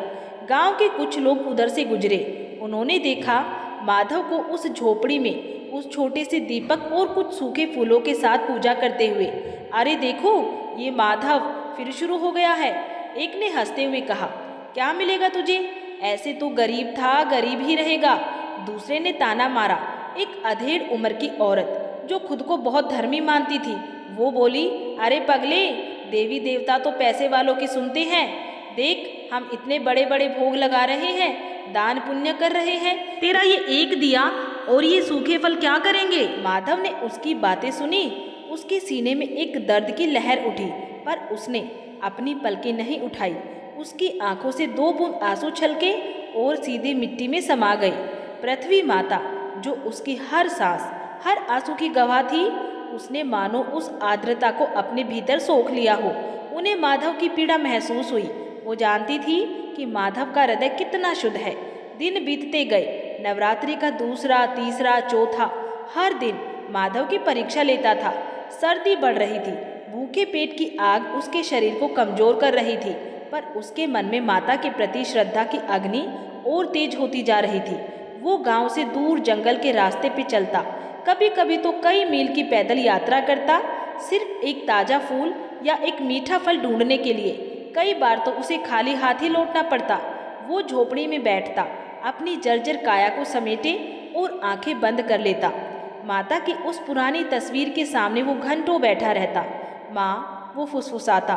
गांव के कुछ लोग उधर से गुजरे। उन्होंने देखा माधव को उस झोपड़ी में उस छोटे से दीपक और कुछ सूखे फूलों के साथ पूजा करते हुए। अरे देखो, ये माधव फिर शुरू हो गया है, एक ने हंसते हुए कहा। क्या मिलेगा तुझे? ऐसे तो गरीब था, गरीब ही रहेगा, दूसरे ने ताना मारा। एक अधेड़ उम्र की औरत जो खुद को बहुत धर्मी मानती थी, वो बोली, अरे पगले, देवी देवता तो पैसे वालों की सुनते हैं। देख, हम इतने बड़े बड़े भोग लगा रहे हैं, दान पुण्य कर रहे हैं, तेरा ये एक दिया और ये सूखे फल क्या करेंगे? माधव ने उसकी बातें सुनी। उसके सीने में एक दर्द की लहर उठी, पर उसने अपनी पलकें नहीं उठाई। उसकी आंखों से 2 बूंद आंसू छलके और सीधे मिट्टी में समा गई। पृथ्वी माता, जो उसकी हर सांस, हर आंसू की गवाह थी, उसने मानो उस आर्द्रता को अपने भीतर सोख लिया हो। उन्हें माधव की पीड़ा महसूस हुई। वो जानती थी कि माधव का हृदय कितना शुद्ध है। दिन बीतते गए। नवरात्रि का दूसरा, तीसरा, चौथा, हर दिन माधव की परीक्षा लेता था। सर्दी बढ़ रही थी, भूखे पेट की आग उसके शरीर को कमजोर कर रही थी, पर उसके मन में माता के प्रति श्रद्धा की अग्नि और तेज होती जा रही थी। वो गांव से दूर जंगल के रास्ते पे चलता, कभी कभी तो कई मील की पैदल यात्रा करता, सिर्फ एक ताज़ा फूल या एक मीठा फल ढूंढने के लिए। कई बार तो उसे खाली हाथ ही लौटना पड़ता। वो झोपड़ी में बैठता, अपनी जर्जर काया को समेटे और आंखें बंद कर लेता। माता की उस पुरानी तस्वीर के सामने वो घंटों बैठा रहता। माँ, वो फुसफुसाता,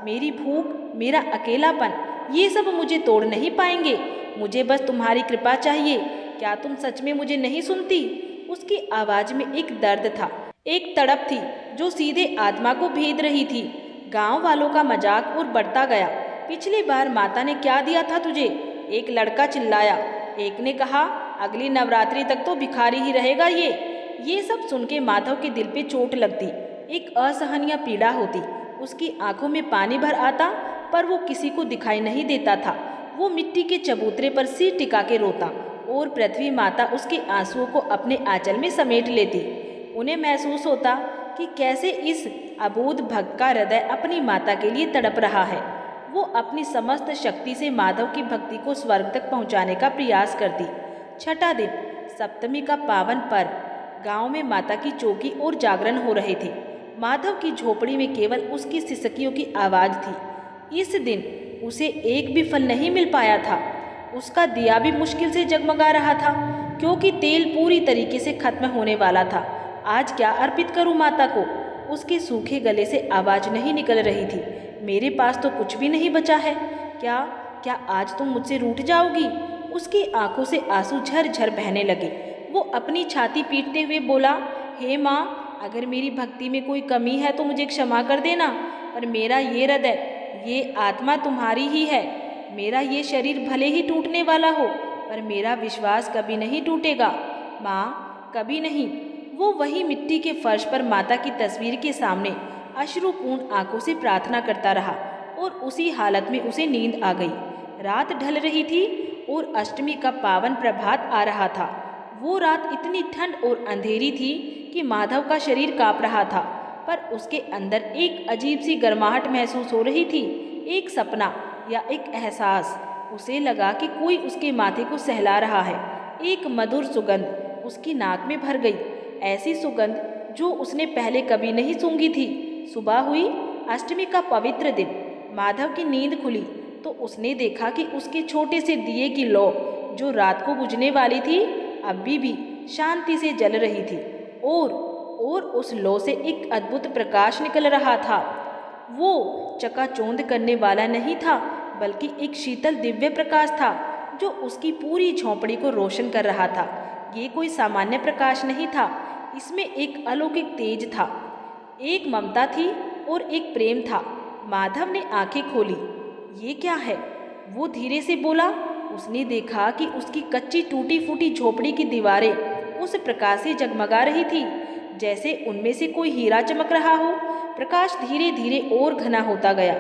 मेरी भूख, मेरा अकेलापन, ये सब मुझे तोड़ नहीं पाएंगे। मुझे बस तुम्हारी कृपा चाहिए। क्या तुम सच में मुझे नहीं सुनती? उसकी आवाज़ में एक दर्द था, एक तड़प थी जो सीधे आत्मा को भेद रही थी। गांव वालों का मजाक और बढ़ता गया। पिछली बार माता ने क्या दिया था तुझे? एक लड़का चिल्लाया। एक ने कहा, अगली नवरात्रि तक तो भिखारी ही रहेगा ये सब सुन के माधव के दिल पे चोट लगती, एक असहनीय पीड़ा होती। उसकी आंखों में पानी भर आता, पर वो किसी को दिखाई नहीं देता था। वो मिट्टी के चबूतरे पर सिर टिका के रोता और पृथ्वी माता उसके आंसुओं को अपने आंचल में समेट लेती। उन्हें महसूस होता कि कैसे इस अबोध भक्त का हृदय अपनी माता के लिए तड़प रहा है। वो अपनी समस्त शक्ति से माधव की भक्ति को स्वर्ग तक पहुंचाने का प्रयास करती। छठा दिन, सप्तमी का पावन पर्व। गांव में माता की चौकी और जागरण हो रहे थे। माधव की झोपड़ी में केवल उसकी सिसकियों की आवाज़ थी। इस दिन उसे एक भी फल नहीं मिल पाया था। उसका दिया भी मुश्किल से जगमगा रहा था, क्योंकि तेल पूरी तरीके से खत्म होने वाला था। आज क्या अर्पित करूं माता को? उसके सूखे गले से आवाज़ नहीं निकल रही थी। मेरे पास तो कुछ भी नहीं बचा है। क्या क्या आज तुम मुझसे रूठ जाओगी? उसकी आंखों से आंसू झरझर बहने लगे। वो अपनी छाती पीटते हुए बोला, हे माँ, अगर मेरी भक्ति में कोई कमी है तो मुझे क्षमा कर देना, पर मेरा ये हृदय, ये आत्मा तुम्हारी ही है। मेरा ये शरीर भले ही टूटने वाला हो, पर मेरा विश्वास कभी नहीं टूटेगा माँ, कभी नहीं। वो वही मिट्टी के फर्श पर माता की तस्वीर के सामने अश्रुपूर्ण आंखों से प्रार्थना करता रहा और उसी हालत में उसे नींद आ गई। रात ढल रही थी और अष्टमी का पावन प्रभात आ रहा था। वो रात इतनी ठंड और अंधेरी थी कि माधव का शरीर कांप रहा था, पर उसके अंदर एक अजीब सी गर्माहट महसूस हो रही थी। एक सपना या एक एहसास। उसे लगा कि कोई उसके माथे को सहला रहा है। एक मधुर सुगंध उसकी नाक में भर गई, ऐसी सुगंध जो उसने पहले कभी नहीं सूंघी थी। सुबह हुई, अष्टमी का पवित्र दिन। माधव की नींद खुली तो उसने देखा कि उसके छोटे से दिए की लौ, जो रात को बुझने वाली थी, अभी भी शांति से जल रही थी और उस लौ से एक अद्भुत प्रकाश निकल रहा था। वो चकाचौंध करने वाला नहीं था, बल्कि एक शीतल दिव्य प्रकाश था जो उसकी पूरी झोंपड़ी को रोशन कर रहा था। ये कोई सामान्य प्रकाश नहीं था, इसमें एक अलौकिक तेज था, एक ममता थी और एक प्रेम था। माधव ने आंखें खोली। ये क्या है? वो धीरे से बोला। उसने देखा कि उसकी कच्ची टूटी फूटी झोपड़ी की दीवारें उस प्रकाश से जगमगा रही थी, जैसे उनमें से कोई हीरा चमक रहा हो। प्रकाश धीरे धीरे और घना होता गया।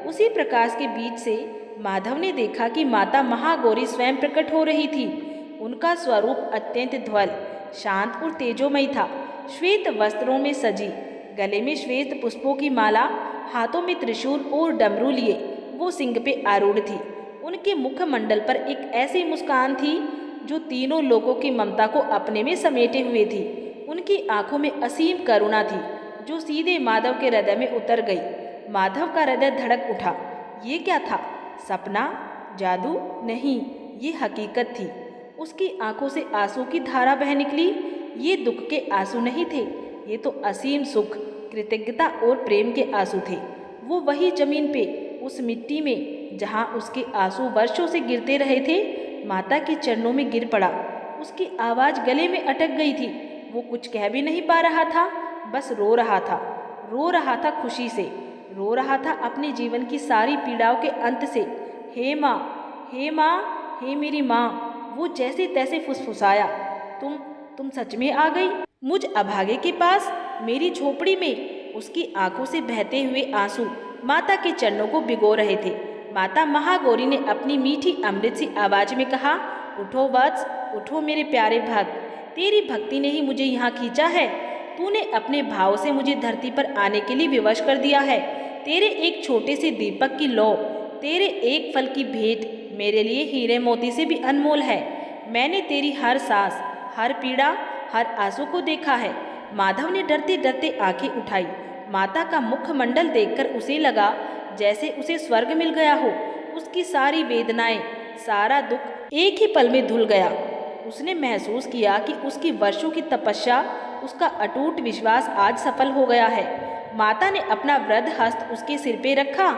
उसी प्रकाश के बीच से माधव ने देखा कि माता महागौरी स्वयं प्रकट हो रही थी। उनका स्वरूप अत्यंत ध्वल, शांत और तेजोमयी था। श्वेत वस्त्रों में सजी, गले में श्वेत पुष्पों की माला, हाथों में त्रिशूल और डमरू लिए वो सिंह पे आरूढ़ थी। उनके मुखमंडल पर एक ऐसी मुस्कान थी जो तीनों लोगों की ममता को अपने में समेटे हुए थी। उनकी आंखों में असीम करुणा थी जो सीधे माधव के हृदय में उतर गई। माधव का हृदय धड़क उठा। ये क्या था? सपना? जादू? नहीं, ये हकीकत थी। उसकी आंखों से आंसू की धारा बह निकली। ये दुख के आंसू नहीं थे, ये तो असीम सुख, कृतज्ञता और प्रेम के आंसू थे। वो वही जमीन पे, उस मिट्टी में जहाँ उसके आंसू वर्षों से गिरते रहे थे, माता के चरणों में गिर पड़ा। उसकी आवाज़ गले में अटक गई थी। वो कुछ कह भी नहीं पा रहा था, बस रो रहा था। रो रहा था खुशी से, रो रहा था अपने जीवन की सारी पीड़ाओं के अंत से। हे माँ, हे माँ, हे मेरी माँ, वो जैसे तैसे फुसफुसाया। तुम सच में आ गई मुझ अभागे के पास, मेरी झोपड़ी में। उसकी आंखों से बहते हुए आंसू माता के चरणों को भिगो रहे थे। माता महागौरी ने अपनी मीठी अमृत सी आवाज में कहा, उठो वत्स, उठो मेरे प्यारे भक्त, तेरी भक्ति ने ही मुझे यहाँ खींचा है। तूने अपने भाव से मुझे धरती पर आने के लिए विवश कर दिया है। तेरे एक छोटे से दीपक की लौ, तेरे एक फल की भेंट मेरे लिए हीरे मोती से भी अनमोल है। मैंने तेरी हर सांस, हर पीड़ा, हर आंसू को देखा है। माधव ने डरते डरते आंखें उठाई। माता का मुखमंडल देखकर उसे लगा जैसे उसे स्वर्ग मिल गया हो। उसकी सारी वेदनाएं, सारा दुख एक ही पल में धुल गया। उसने महसूस किया कि उसकी वर्षों की तपस्या, उसका अटूट विश्वास आज सफल हो गया है। माता ने अपना वृद्ध हस्त उसके सिर पे रखा।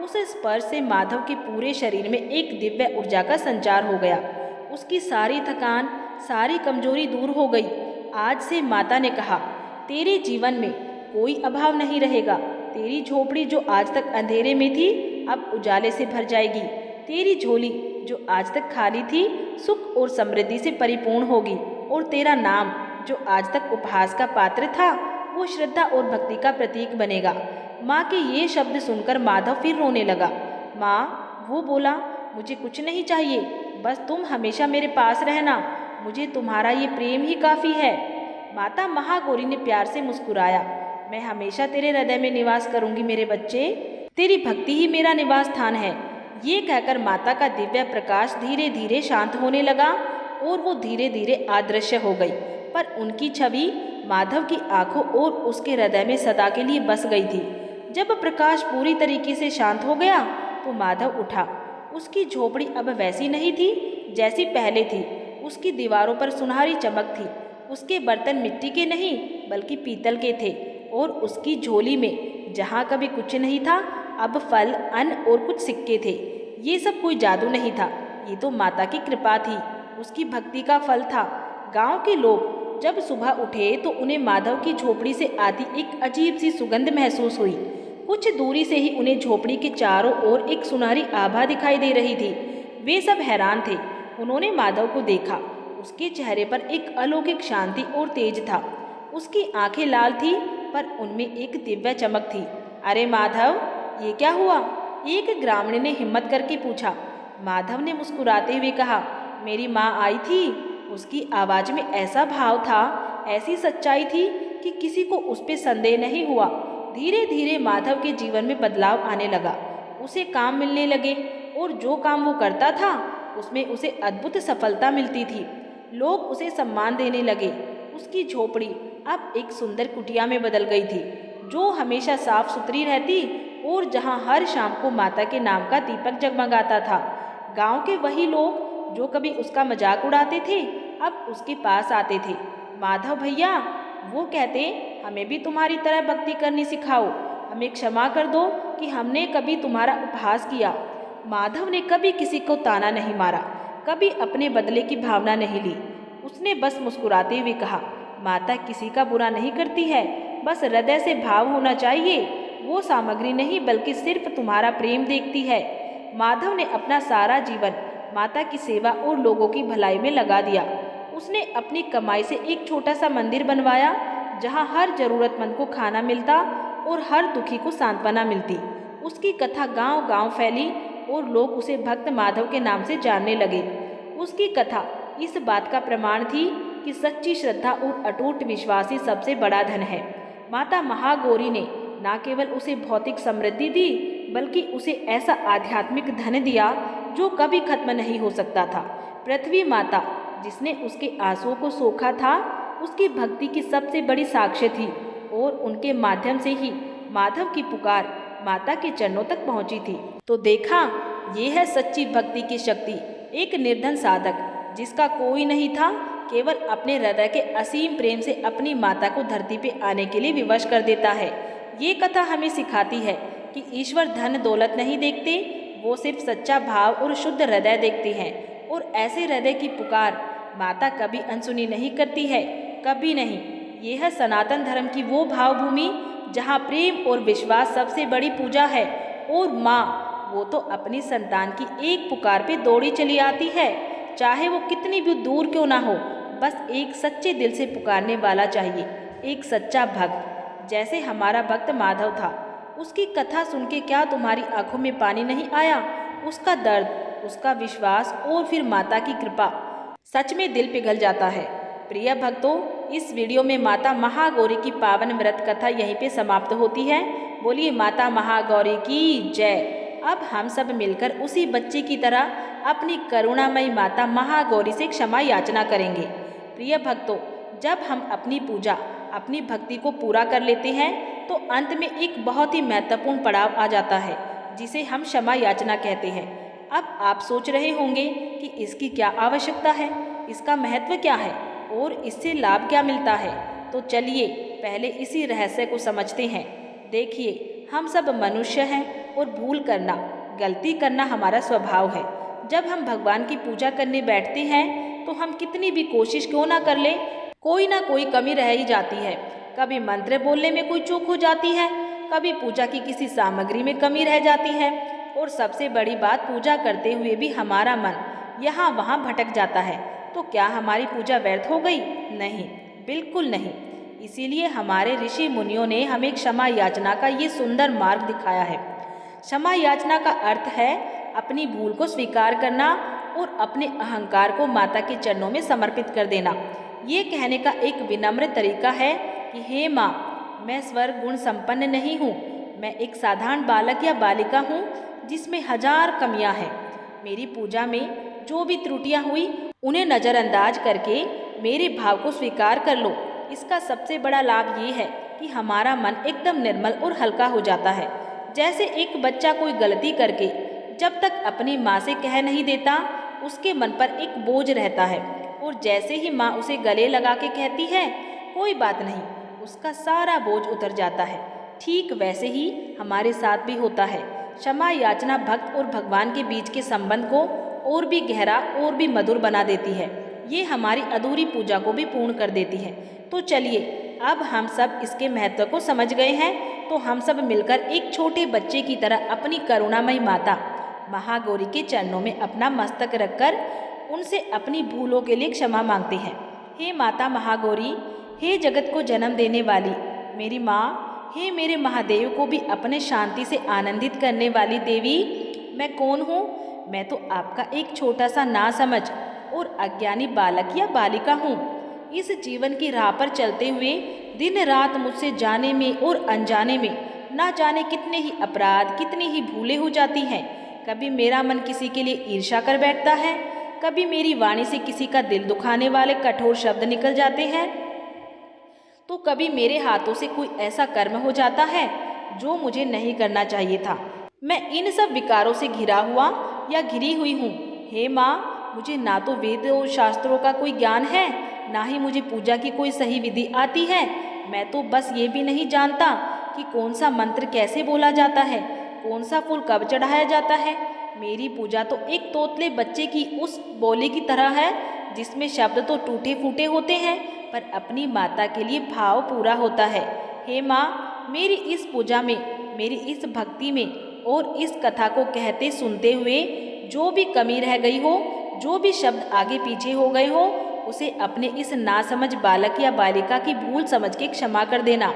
उस स्पर्श से माधव के पूरे शरीर में एक दिव्य ऊर्जा का संचार हो गया। उसकी सारी थकान, सारी कमजोरी दूर हो गई। आज से माता ने कहा, तेरे जीवन में कोई अभाव नहीं रहेगा। तेरी झोपड़ी जो आज तक अंधेरे में थी, अब उजाले से भर जाएगी। तेरी झोली जो आज तक खाली थी, सुख और समृद्धि से परिपूर्ण होगी। और तेरा नाम जो आज तक उपहास का पात्र था, वो श्रद्धा और भक्ति का प्रतीक बनेगा। माँ के ये शब्द सुनकर माधव फिर रोने लगा। माँ, वो बोला, मुझे कुछ नहीं चाहिए, बस तुम हमेशा मेरे पास रहना, मुझे तुम्हारा ये प्रेम ही काफ़ी है। माता महागौरी ने प्यार से मुस्कुराया। मैं हमेशा तेरे हृदय में निवास करूंगी मेरे बच्चे, तेरी भक्ति ही मेरा निवास स्थान है। ये कहकर माता का दिव्य प्रकाश धीरे धीरे शांत होने लगा और वो धीरे धीरे अदृश्य हो गई, पर उनकी छवि माधव की आंखों और उसके हृदय में सदा के लिए बस गई थी। जब प्रकाश पूरी तरीके से शांत हो गया तो माधव उठा। उसकी झोपड़ी अब वैसी नहीं थी जैसी पहले थी। उसकी दीवारों पर सुनहरी चमक थी। उसके बर्तन मिट्टी के नहीं बल्कि पीतल के थे और उसकी झोली में जहाँ कभी कुछ नहीं था, अब फल, अन्न और कुछ सिक्के थे। ये सब कोई जादू नहीं था, ये तो माता की कृपा थी, उसकी भक्ति का फल था। गांव के लोग जब सुबह उठे तो उन्हें माधव की झोपड़ी से आती एक अजीब सी सुगंध महसूस हुई। कुछ दूरी से ही उन्हें झोपड़ी के चारों ओर एक सुनहरी आभा दिखाई दे रही थी। वे सब हैरान थे। उन्होंने माधव को देखा। उसके चेहरे पर एक अलौकिक शांति और तेज था। उसकी आंखें लाल थी पर उनमें एक दिव्य चमक थी। अरे माधव, ये क्या हुआ? एक ग्रामीण ने हिम्मत करके पूछा। माधव ने मुस्कुराते हुए कहा, मेरी माँ आई थी। उसकी आवाज में ऐसा भाव था, ऐसी सच्चाई थी कि किसी को उस पर संदेह नहीं हुआ। धीरे धीरे माधव के जीवन में बदलाव आने लगा। उसे काम मिलने लगे और जो काम वो करता था उसमें उसे अद्भुत सफलता मिलती थी। लोग उसे सम्मान देने लगे। उसकी झोपड़ी अब एक सुंदर कुटिया में बदल गई थी, जो हमेशा साफ सुथरी रहती और जहां हर शाम को माता के नाम का दीपक जगमगाता था। गांव के वही लोग जो कभी उसका मजाक उड़ाते थे अब उसके पास आते थे। माधव भैया, वो कहते, हमें भी तुम्हारी तरह भक्ति करनी सिखाओ, हमें क्षमा कर दो कि हमने कभी तुम्हारा उपहास किया। माधव ने कभी किसी को ताना नहीं मारा, कभी अपने बदले की भावना नहीं ली। उसने बस मुस्कुराते हुए कहा, माता किसी का बुरा नहीं करती है, बस हृदय से भाव होना चाहिए। वो सामग्री नहीं बल्कि सिर्फ तुम्हारा प्रेम देखती है। माधव ने अपना सारा जीवन माता की सेवा और लोगों की भलाई में लगा दिया। उसने अपनी कमाई से एक छोटा सा मंदिर बनवाया जहां हर जरूरतमंद को खाना मिलता और हर दुखी को सांत्वना मिलती। उसकी कथा गांव-गांव फैली और लोग उसे भक्त माधव के नाम से जानने लगे। उसकी कथा इस बात का प्रमाण थी कि सच्ची श्रद्धा और अटूट विश्वास ही सबसे बड़ा धन है। माता महागौरी ने न केवल उसे भौतिक समृद्धि दी बल्कि उसे ऐसा आध्यात्मिक धन दिया जो कभी खत्म नहीं हो सकता था। पृथ्वी माता जिसने उसके आंसुओं को सोखा था, उसकी भक्ति की सबसे बड़ी साक्ष्य थी और उनके माध्यम से ही माधव की पुकार माता के चरणों तक पहुंची थी। तो देखा, ये है सच्ची भक्ति की शक्ति। एक निर्धन साधक जिसका कोई नहीं था, केवल अपने हृदय के असीम प्रेम से अपनी माता को धरती पे आने के लिए विवश कर देता है। ये कथा हमें सिखाती है कि ईश्वर धन दौलत नहीं देखते, वो सिर्फ सच्चा भाव और शुद्ध हृदय देखते हैं। और ऐसे हृदय की पुकार माता कभी अनसुनी नहीं करती है, कभी नहीं। ये है सनातन धर्म की वो भावभूमि जहाँ प्रेम और विश्वास सबसे बड़ी पूजा है। और माँ, वो तो अपनी संतान की एक पुकार पे दौड़ी चली आती है, चाहे वो कितनी भी दूर क्यों ना हो। बस एक सच्चे दिल से पुकारने वाला चाहिए, एक सच्चा भक्त, जैसे हमारा भक्त माधव था। उसकी कथा सुन के क्या तुम्हारी आंखों में पानी नहीं आया? उसका दर्द, उसका विश्वास और फिर माता की कृपा, सच में दिल पिघल जाता है। प्रिय भक्तों, इस वीडियो में माता महागौरी की पावन व्रत कथा यहीं पे समाप्त होती है। बोलिए माता महागौरी की जय। अब हम सब मिलकर उसी बच्चे की तरह अपनी करुणामयी माता महागौरी से क्षमा याचना करेंगे। प्रिय भक्तों, जब हम अपनी पूजा, अपनी भक्ति को पूरा कर लेते हैं तो अंत में एक बहुत ही महत्वपूर्ण पड़ाव आ जाता है जिसे हम क्षमा याचना कहते हैं। अब आप सोच रहे होंगे कि इसकी क्या आवश्यकता है, इसका महत्व क्या है और इससे लाभ क्या मिलता है। तो चलिए पहले इसी रहस्य को समझते हैं। देखिए, हम सब मनुष्य हैं और भूल करना, गलती करना हमारा स्वभाव है। जब हम भगवान की पूजा करने बैठते हैं तो हम कितनी भी कोशिश क्यों ना कर लें, कोई ना कोई कमी रह ही जाती है। कभी मंत्र बोलने में कोई चूक हो जाती है, कभी पूजा की किसी सामग्री में कमी रह जाती है और सबसे बड़ी बात, पूजा करते हुए भी हमारा मन यहाँ वहाँ भटक जाता है। तो क्या हमारी पूजा व्यर्थ हो गई? नहीं, बिल्कुल नहीं। इसीलिए हमारे ऋषि मुनियों ने हमें क्षमा याचना का ये सुंदर मार्ग दिखाया है। क्षमा याचना का अर्थ है अपनी भूल को स्वीकार करना और अपने अहंकार को माता के चरणों में समर्पित कर देना। ये कहने का एक विनम्र तरीका है कि हे माँ, मैं स्वर्ग गुण संपन्न नहीं हूँ। मैं एक साधारण बालक या बालिका हूँ जिसमें हजार कमियाँ हैं। मेरी पूजा में जो भी त्रुटियाँ हुई उन्हें नज़रअंदाज करके मेरे भाव को स्वीकार कर लो। इसका सबसे बड़ा लाभ ये है कि हमारा मन एकदम निर्मल और हल्का हो जाता है। जैसे एक बच्चा कोई गलती करके जब तक अपनी माँ से कह नहीं देता, उसके मन पर एक बोझ रहता है, और जैसे ही माँ उसे गले लगा के कहती है कोई बात नहीं, उसका सारा बोझ उतर जाता है। ठीक वैसे ही हमारे साथ भी होता है। क्षमा याचना भक्त और भगवान के बीच के संबंध को और भी गहरा और भी मधुर बना देती है। ये हमारी अधूरी पूजा को भी पूर्ण कर देती है। तो चलिए, अब हम सब इसके महत्व को समझ गए हैं, तो हम सब मिलकर एक छोटे बच्चे की तरह अपनी करुणामयी माता महागौरी के चरणों में अपना मस्तक रखकर उनसे अपनी भूलों के लिए क्षमा मांगते हैं। हे माता महागौरी, हे जगत को जन्म देने वाली मेरी माँ, हे मेरे महादेव को भी अपने शांति से आनंदित करने वाली देवी, मैं कौन हूँ? मैं तो आपका एक छोटा सा नासमझ और अज्ञानी बालक या बालिका हूँ। इस जीवन की राह पर चलते हुए दिन रात मुझसे जाने में और अनजाने में ना जाने कितने ही अपराध, कितनी ही भूलें हो जाती हैं। कभी मेरा मन किसी के लिए ईर्ष्या कर बैठता है, कभी मेरी वाणी से किसी का दिल दुखाने वाले कठोर शब्द निकल जाते हैं, तो कभी मेरे हाथों से कोई ऐसा कर्म हो जाता है जो मुझे नहीं करना चाहिए था। मैं इन सब विकारों से घिरा हुआ या घिरी हुई हूँ। हे माँ, मुझे ना तो वेद और शास्त्रों का कोई ज्ञान है, ना ही मुझे पूजा की कोई सही विधि आती है। मैं तो बस ये भी नहीं जानता कि कौन सा मंत्र कैसे बोला जाता है, कौन सा फूल कब चढ़ाया जाता है। मेरी पूजा तो एक तोतले बच्चे की उस बोली की तरह है जिसमें शब्द तो टूटे फूटे होते हैं पर अपनी माता के लिए भाव पूरा होता है। हे माँ, मेरी इस पूजा में, मेरी इस भक्ति में और इस कथा को कहते सुनते हुए जो भी कमी रह गई हो, जो भी शब्द आगे पीछे हो गए हो, उसे अपने इस नासमझ बालक या बालिका की भूल समझ के क्षमा कर देना।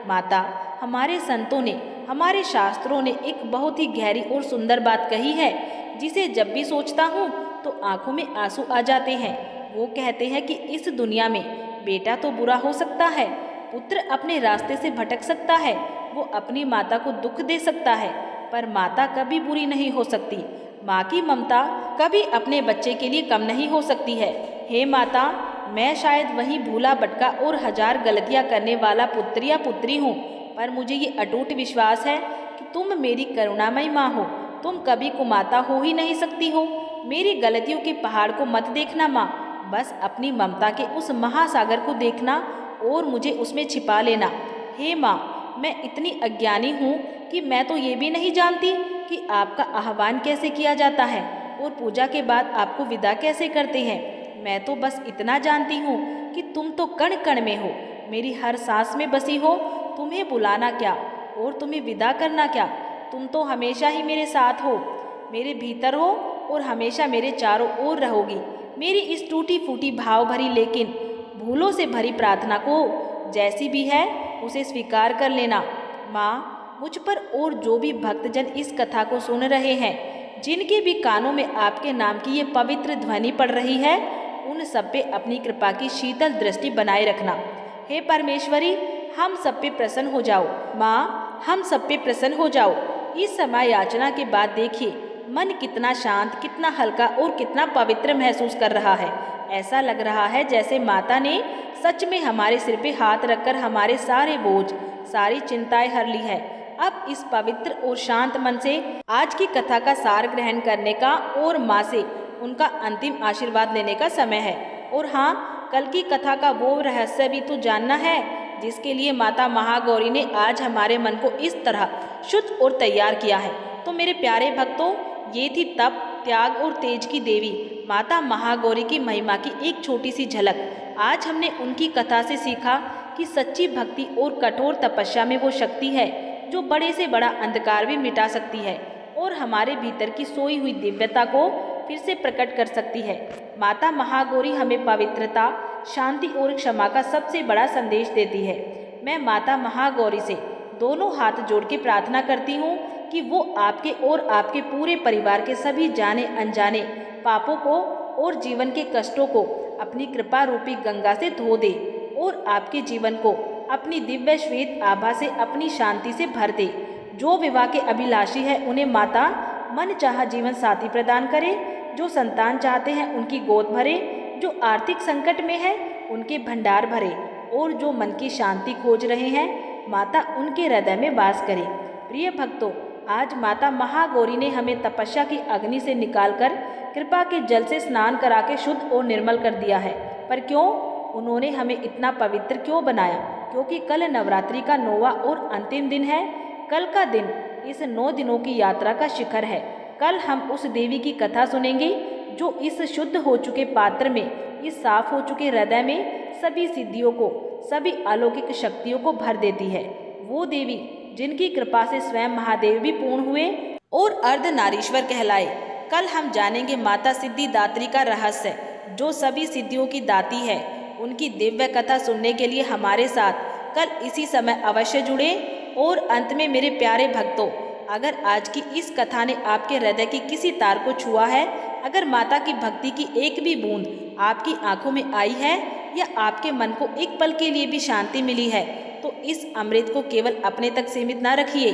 माता, हमारे संतों ने, हमारे शास्त्रों ने एक बहुत ही गहरी और सुंदर बात कही है जिसे जब भी सोचता हूँ तो आंखों में आंसू आ जाते हैं। वो कहते हैं कि इस दुनिया में बेटा तो बुरा हो सकता है, पुत्र अपने रास्ते से भटक सकता है, वो अपनी माता को दुख दे सकता है, पर माता कभी बुरी नहीं हो सकती। माँ की ममता कभी अपने बच्चे के लिए कम नहीं हो सकती है। हे माता, मैं शायद वही भूला भटका और हजार गलतियाँ करने वाला पुत्र या पुत्री हूँ, पर मुझे ये अटूट विश्वास है कि तुम मेरी करुणामयी माँ हो। तुम कभी कुमाता हो ही नहीं सकती हो। मेरी गलतियों के पहाड़ को मत देखना माँ, बस अपनी ममता के उस महासागर को देखना और मुझे उसमें छिपा लेना। हे माँ, मैं इतनी अज्ञानी हूँ कि मैं तो ये भी नहीं जानती कि आपका आह्वान कैसे किया जाता है और पूजा के बाद आपको विदा कैसे करते हैं। मैं तो बस इतना जानती हूँ कि तुम तो कण कण में हो, मेरी हर सांस में बसी हो। तुम्हें बुलाना क्या और तुम्हें विदा करना क्या, तुम तो हमेशा ही मेरे साथ हो, मेरे भीतर हो और हमेशा मेरे चारों ओर रहोगी। मेरी इस टूटी फूटी भाव भरी लेकिन भूलों से भरी प्रार्थना को जैसी भी है उसे स्वीकार कर लेना। माँ, मुझ पर और जो भी भक्तजन इस कथा को सुन रहे हैं, जिनके भी कानों में आपके नाम की ये पवित्र ध्वनि पड़ रही है, उन सब पे अपनी कृपा की शीतल दृष्टि बनाए रखना। हे परमेश्वरी, हम सब पे प्रसन्न हो जाओ। माँ, हम सब पे प्रसन्न हो जाओ। इस समय याचना के बाद देखिए मन कितना शांत, कितना हल्का और कितना पवित्र महसूस कर रहा है। ऐसा लग रहा है जैसे माता ने सच में हमारे सिर पे हाथ रखकर हमारे सारे बोझ, सारी चिंताएं हर ली है। अब इस पवित्र और शांत मन से आज की कथा का सार ग्रहण करने का और माँ से उनका अंतिम आशीर्वाद लेने का समय है। और हाँ, कल की कथा का वो रहस्य भी तो जानना है जिसके लिए माता महागौरी ने आज हमारे मन को इस तरह शुद्ध और तैयार किया है। तो मेरे प्यारे भक्तों, ये थी तप, त्याग और तेज की देवी माता महागौरी की महिमा की एक छोटी सी झलक। आज हमने उनकी कथा से सीखा कि सच्ची भक्ति और कठोर तपस्या में वो शक्ति है जो बड़े से बड़ा अंधकार भी मिटा सकती है और हमारे भीतर की सोई हुई दिव्यता को फिर से प्रकट कर सकती है। माता महागौरी हमें पवित्रता, शांति और क्षमा का सबसे बड़ा संदेश देती है। मैं माता महागौरी से दोनों हाथ जोड़ के प्रार्थना करती हूँ कि वो आपके और आपके पूरे परिवार के सभी जाने अनजाने पापों को और जीवन के कष्टों को अपनी कृपा रूपी गंगा से धो दे और आपके जीवन को अपनी दिव्य श्वेत आभा से अपनी शांति से भर दे। जो विवाह के अभिलाषी है उन्हें माता मन चाहा जीवन साथी प्रदान करे, जो संतान चाहते हैं उनकी गोद भरे, जो आर्थिक संकट में है उनके भंडार भरे और जो मन की शांति खोज रहे हैं माता उनके हृदय में वास करे। प्रिय भक्तों, आज माता महागौरी ने हमें तपस्या की अग्नि से निकालकर कृपा के जल से स्नान करा के शुद्ध और निर्मल कर दिया है। पर क्यों? उन्होंने हमें इतना पवित्र क्यों बनाया? क्योंकि कल नवरात्रि का 9वां और अंतिम दिन है। कल का दिन इस 9 दिनों की यात्रा का शिखर है। कल हम उस देवी की कथा सुनेंगे जो इस शुद्ध हो चुके पात्र में, इस साफ हो चुके हृदय में सभी सिद्धियों को, सभी अलौकिक शक्तियों को भर देती है। वो देवी जिनकी कृपा से स्वयं महादेव भी पूर्ण हुए और अर्धनारीश्वर कहलाए। कल हम जानेंगे माता सिद्धिदात्री का रहस्य, जो सभी सिद्धियों की दाती है। उनकी दिव्य कथा सुनने के लिए हमारे साथ कल इसी समय अवश्य जुड़े। और अंत में मेरे प्यारे भक्तों, अगर आज की इस कथा ने आपके हृदय की किसी तार को छुआ है, अगर माता की भक्ति की एक भी बूंद आपकी आंखों में आई है या आपके मन को एक पल के लिए भी शांति मिली है, तो इस अमृत को केवल अपने तक सीमित ना रखिए।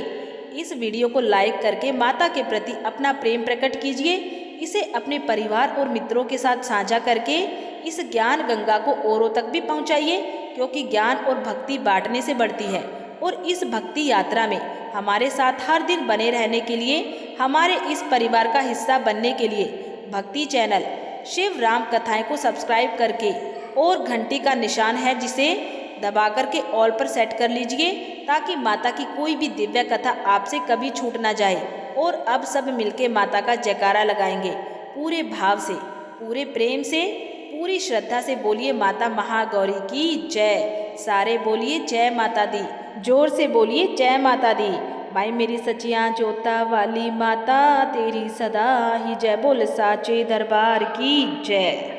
इस वीडियो को लाइक करके माता के प्रति अपना प्रेम प्रकट कीजिए। इसे अपने परिवार और मित्रों के साथ साझा करके इस ज्ञान गंगा को औरों तक भी पहुंचाइए, क्योंकि ज्ञान और भक्ति बांटने से बढ़ती है। और इस भक्ति यात्रा में हमारे साथ हर दिन बने रहने के लिए, हमारे इस परिवार का हिस्सा बनने के लिए भक्ति चैनल शिव राम कथाएं को सब्सक्राइब करके और घंटी का निशान है जिसे दबा करके ऑल पर सेट कर लीजिए, ताकि माता की कोई भी दिव्य कथा आपसे कभी छूट ना जाए। और अब सब मिलके माता का जयकारा लगाएंगे पूरे भाव से, पूरे प्रेम से, पूरी श्रद्धा से। बोलिए माता महागौरी की जय। सारे बोलिए जय माता दी, जोर से बोलिए जय माता दी। भाई मेरी सचियां जोता वाली माता तेरी सदा ही जय। बोल साचे दरबार की जय।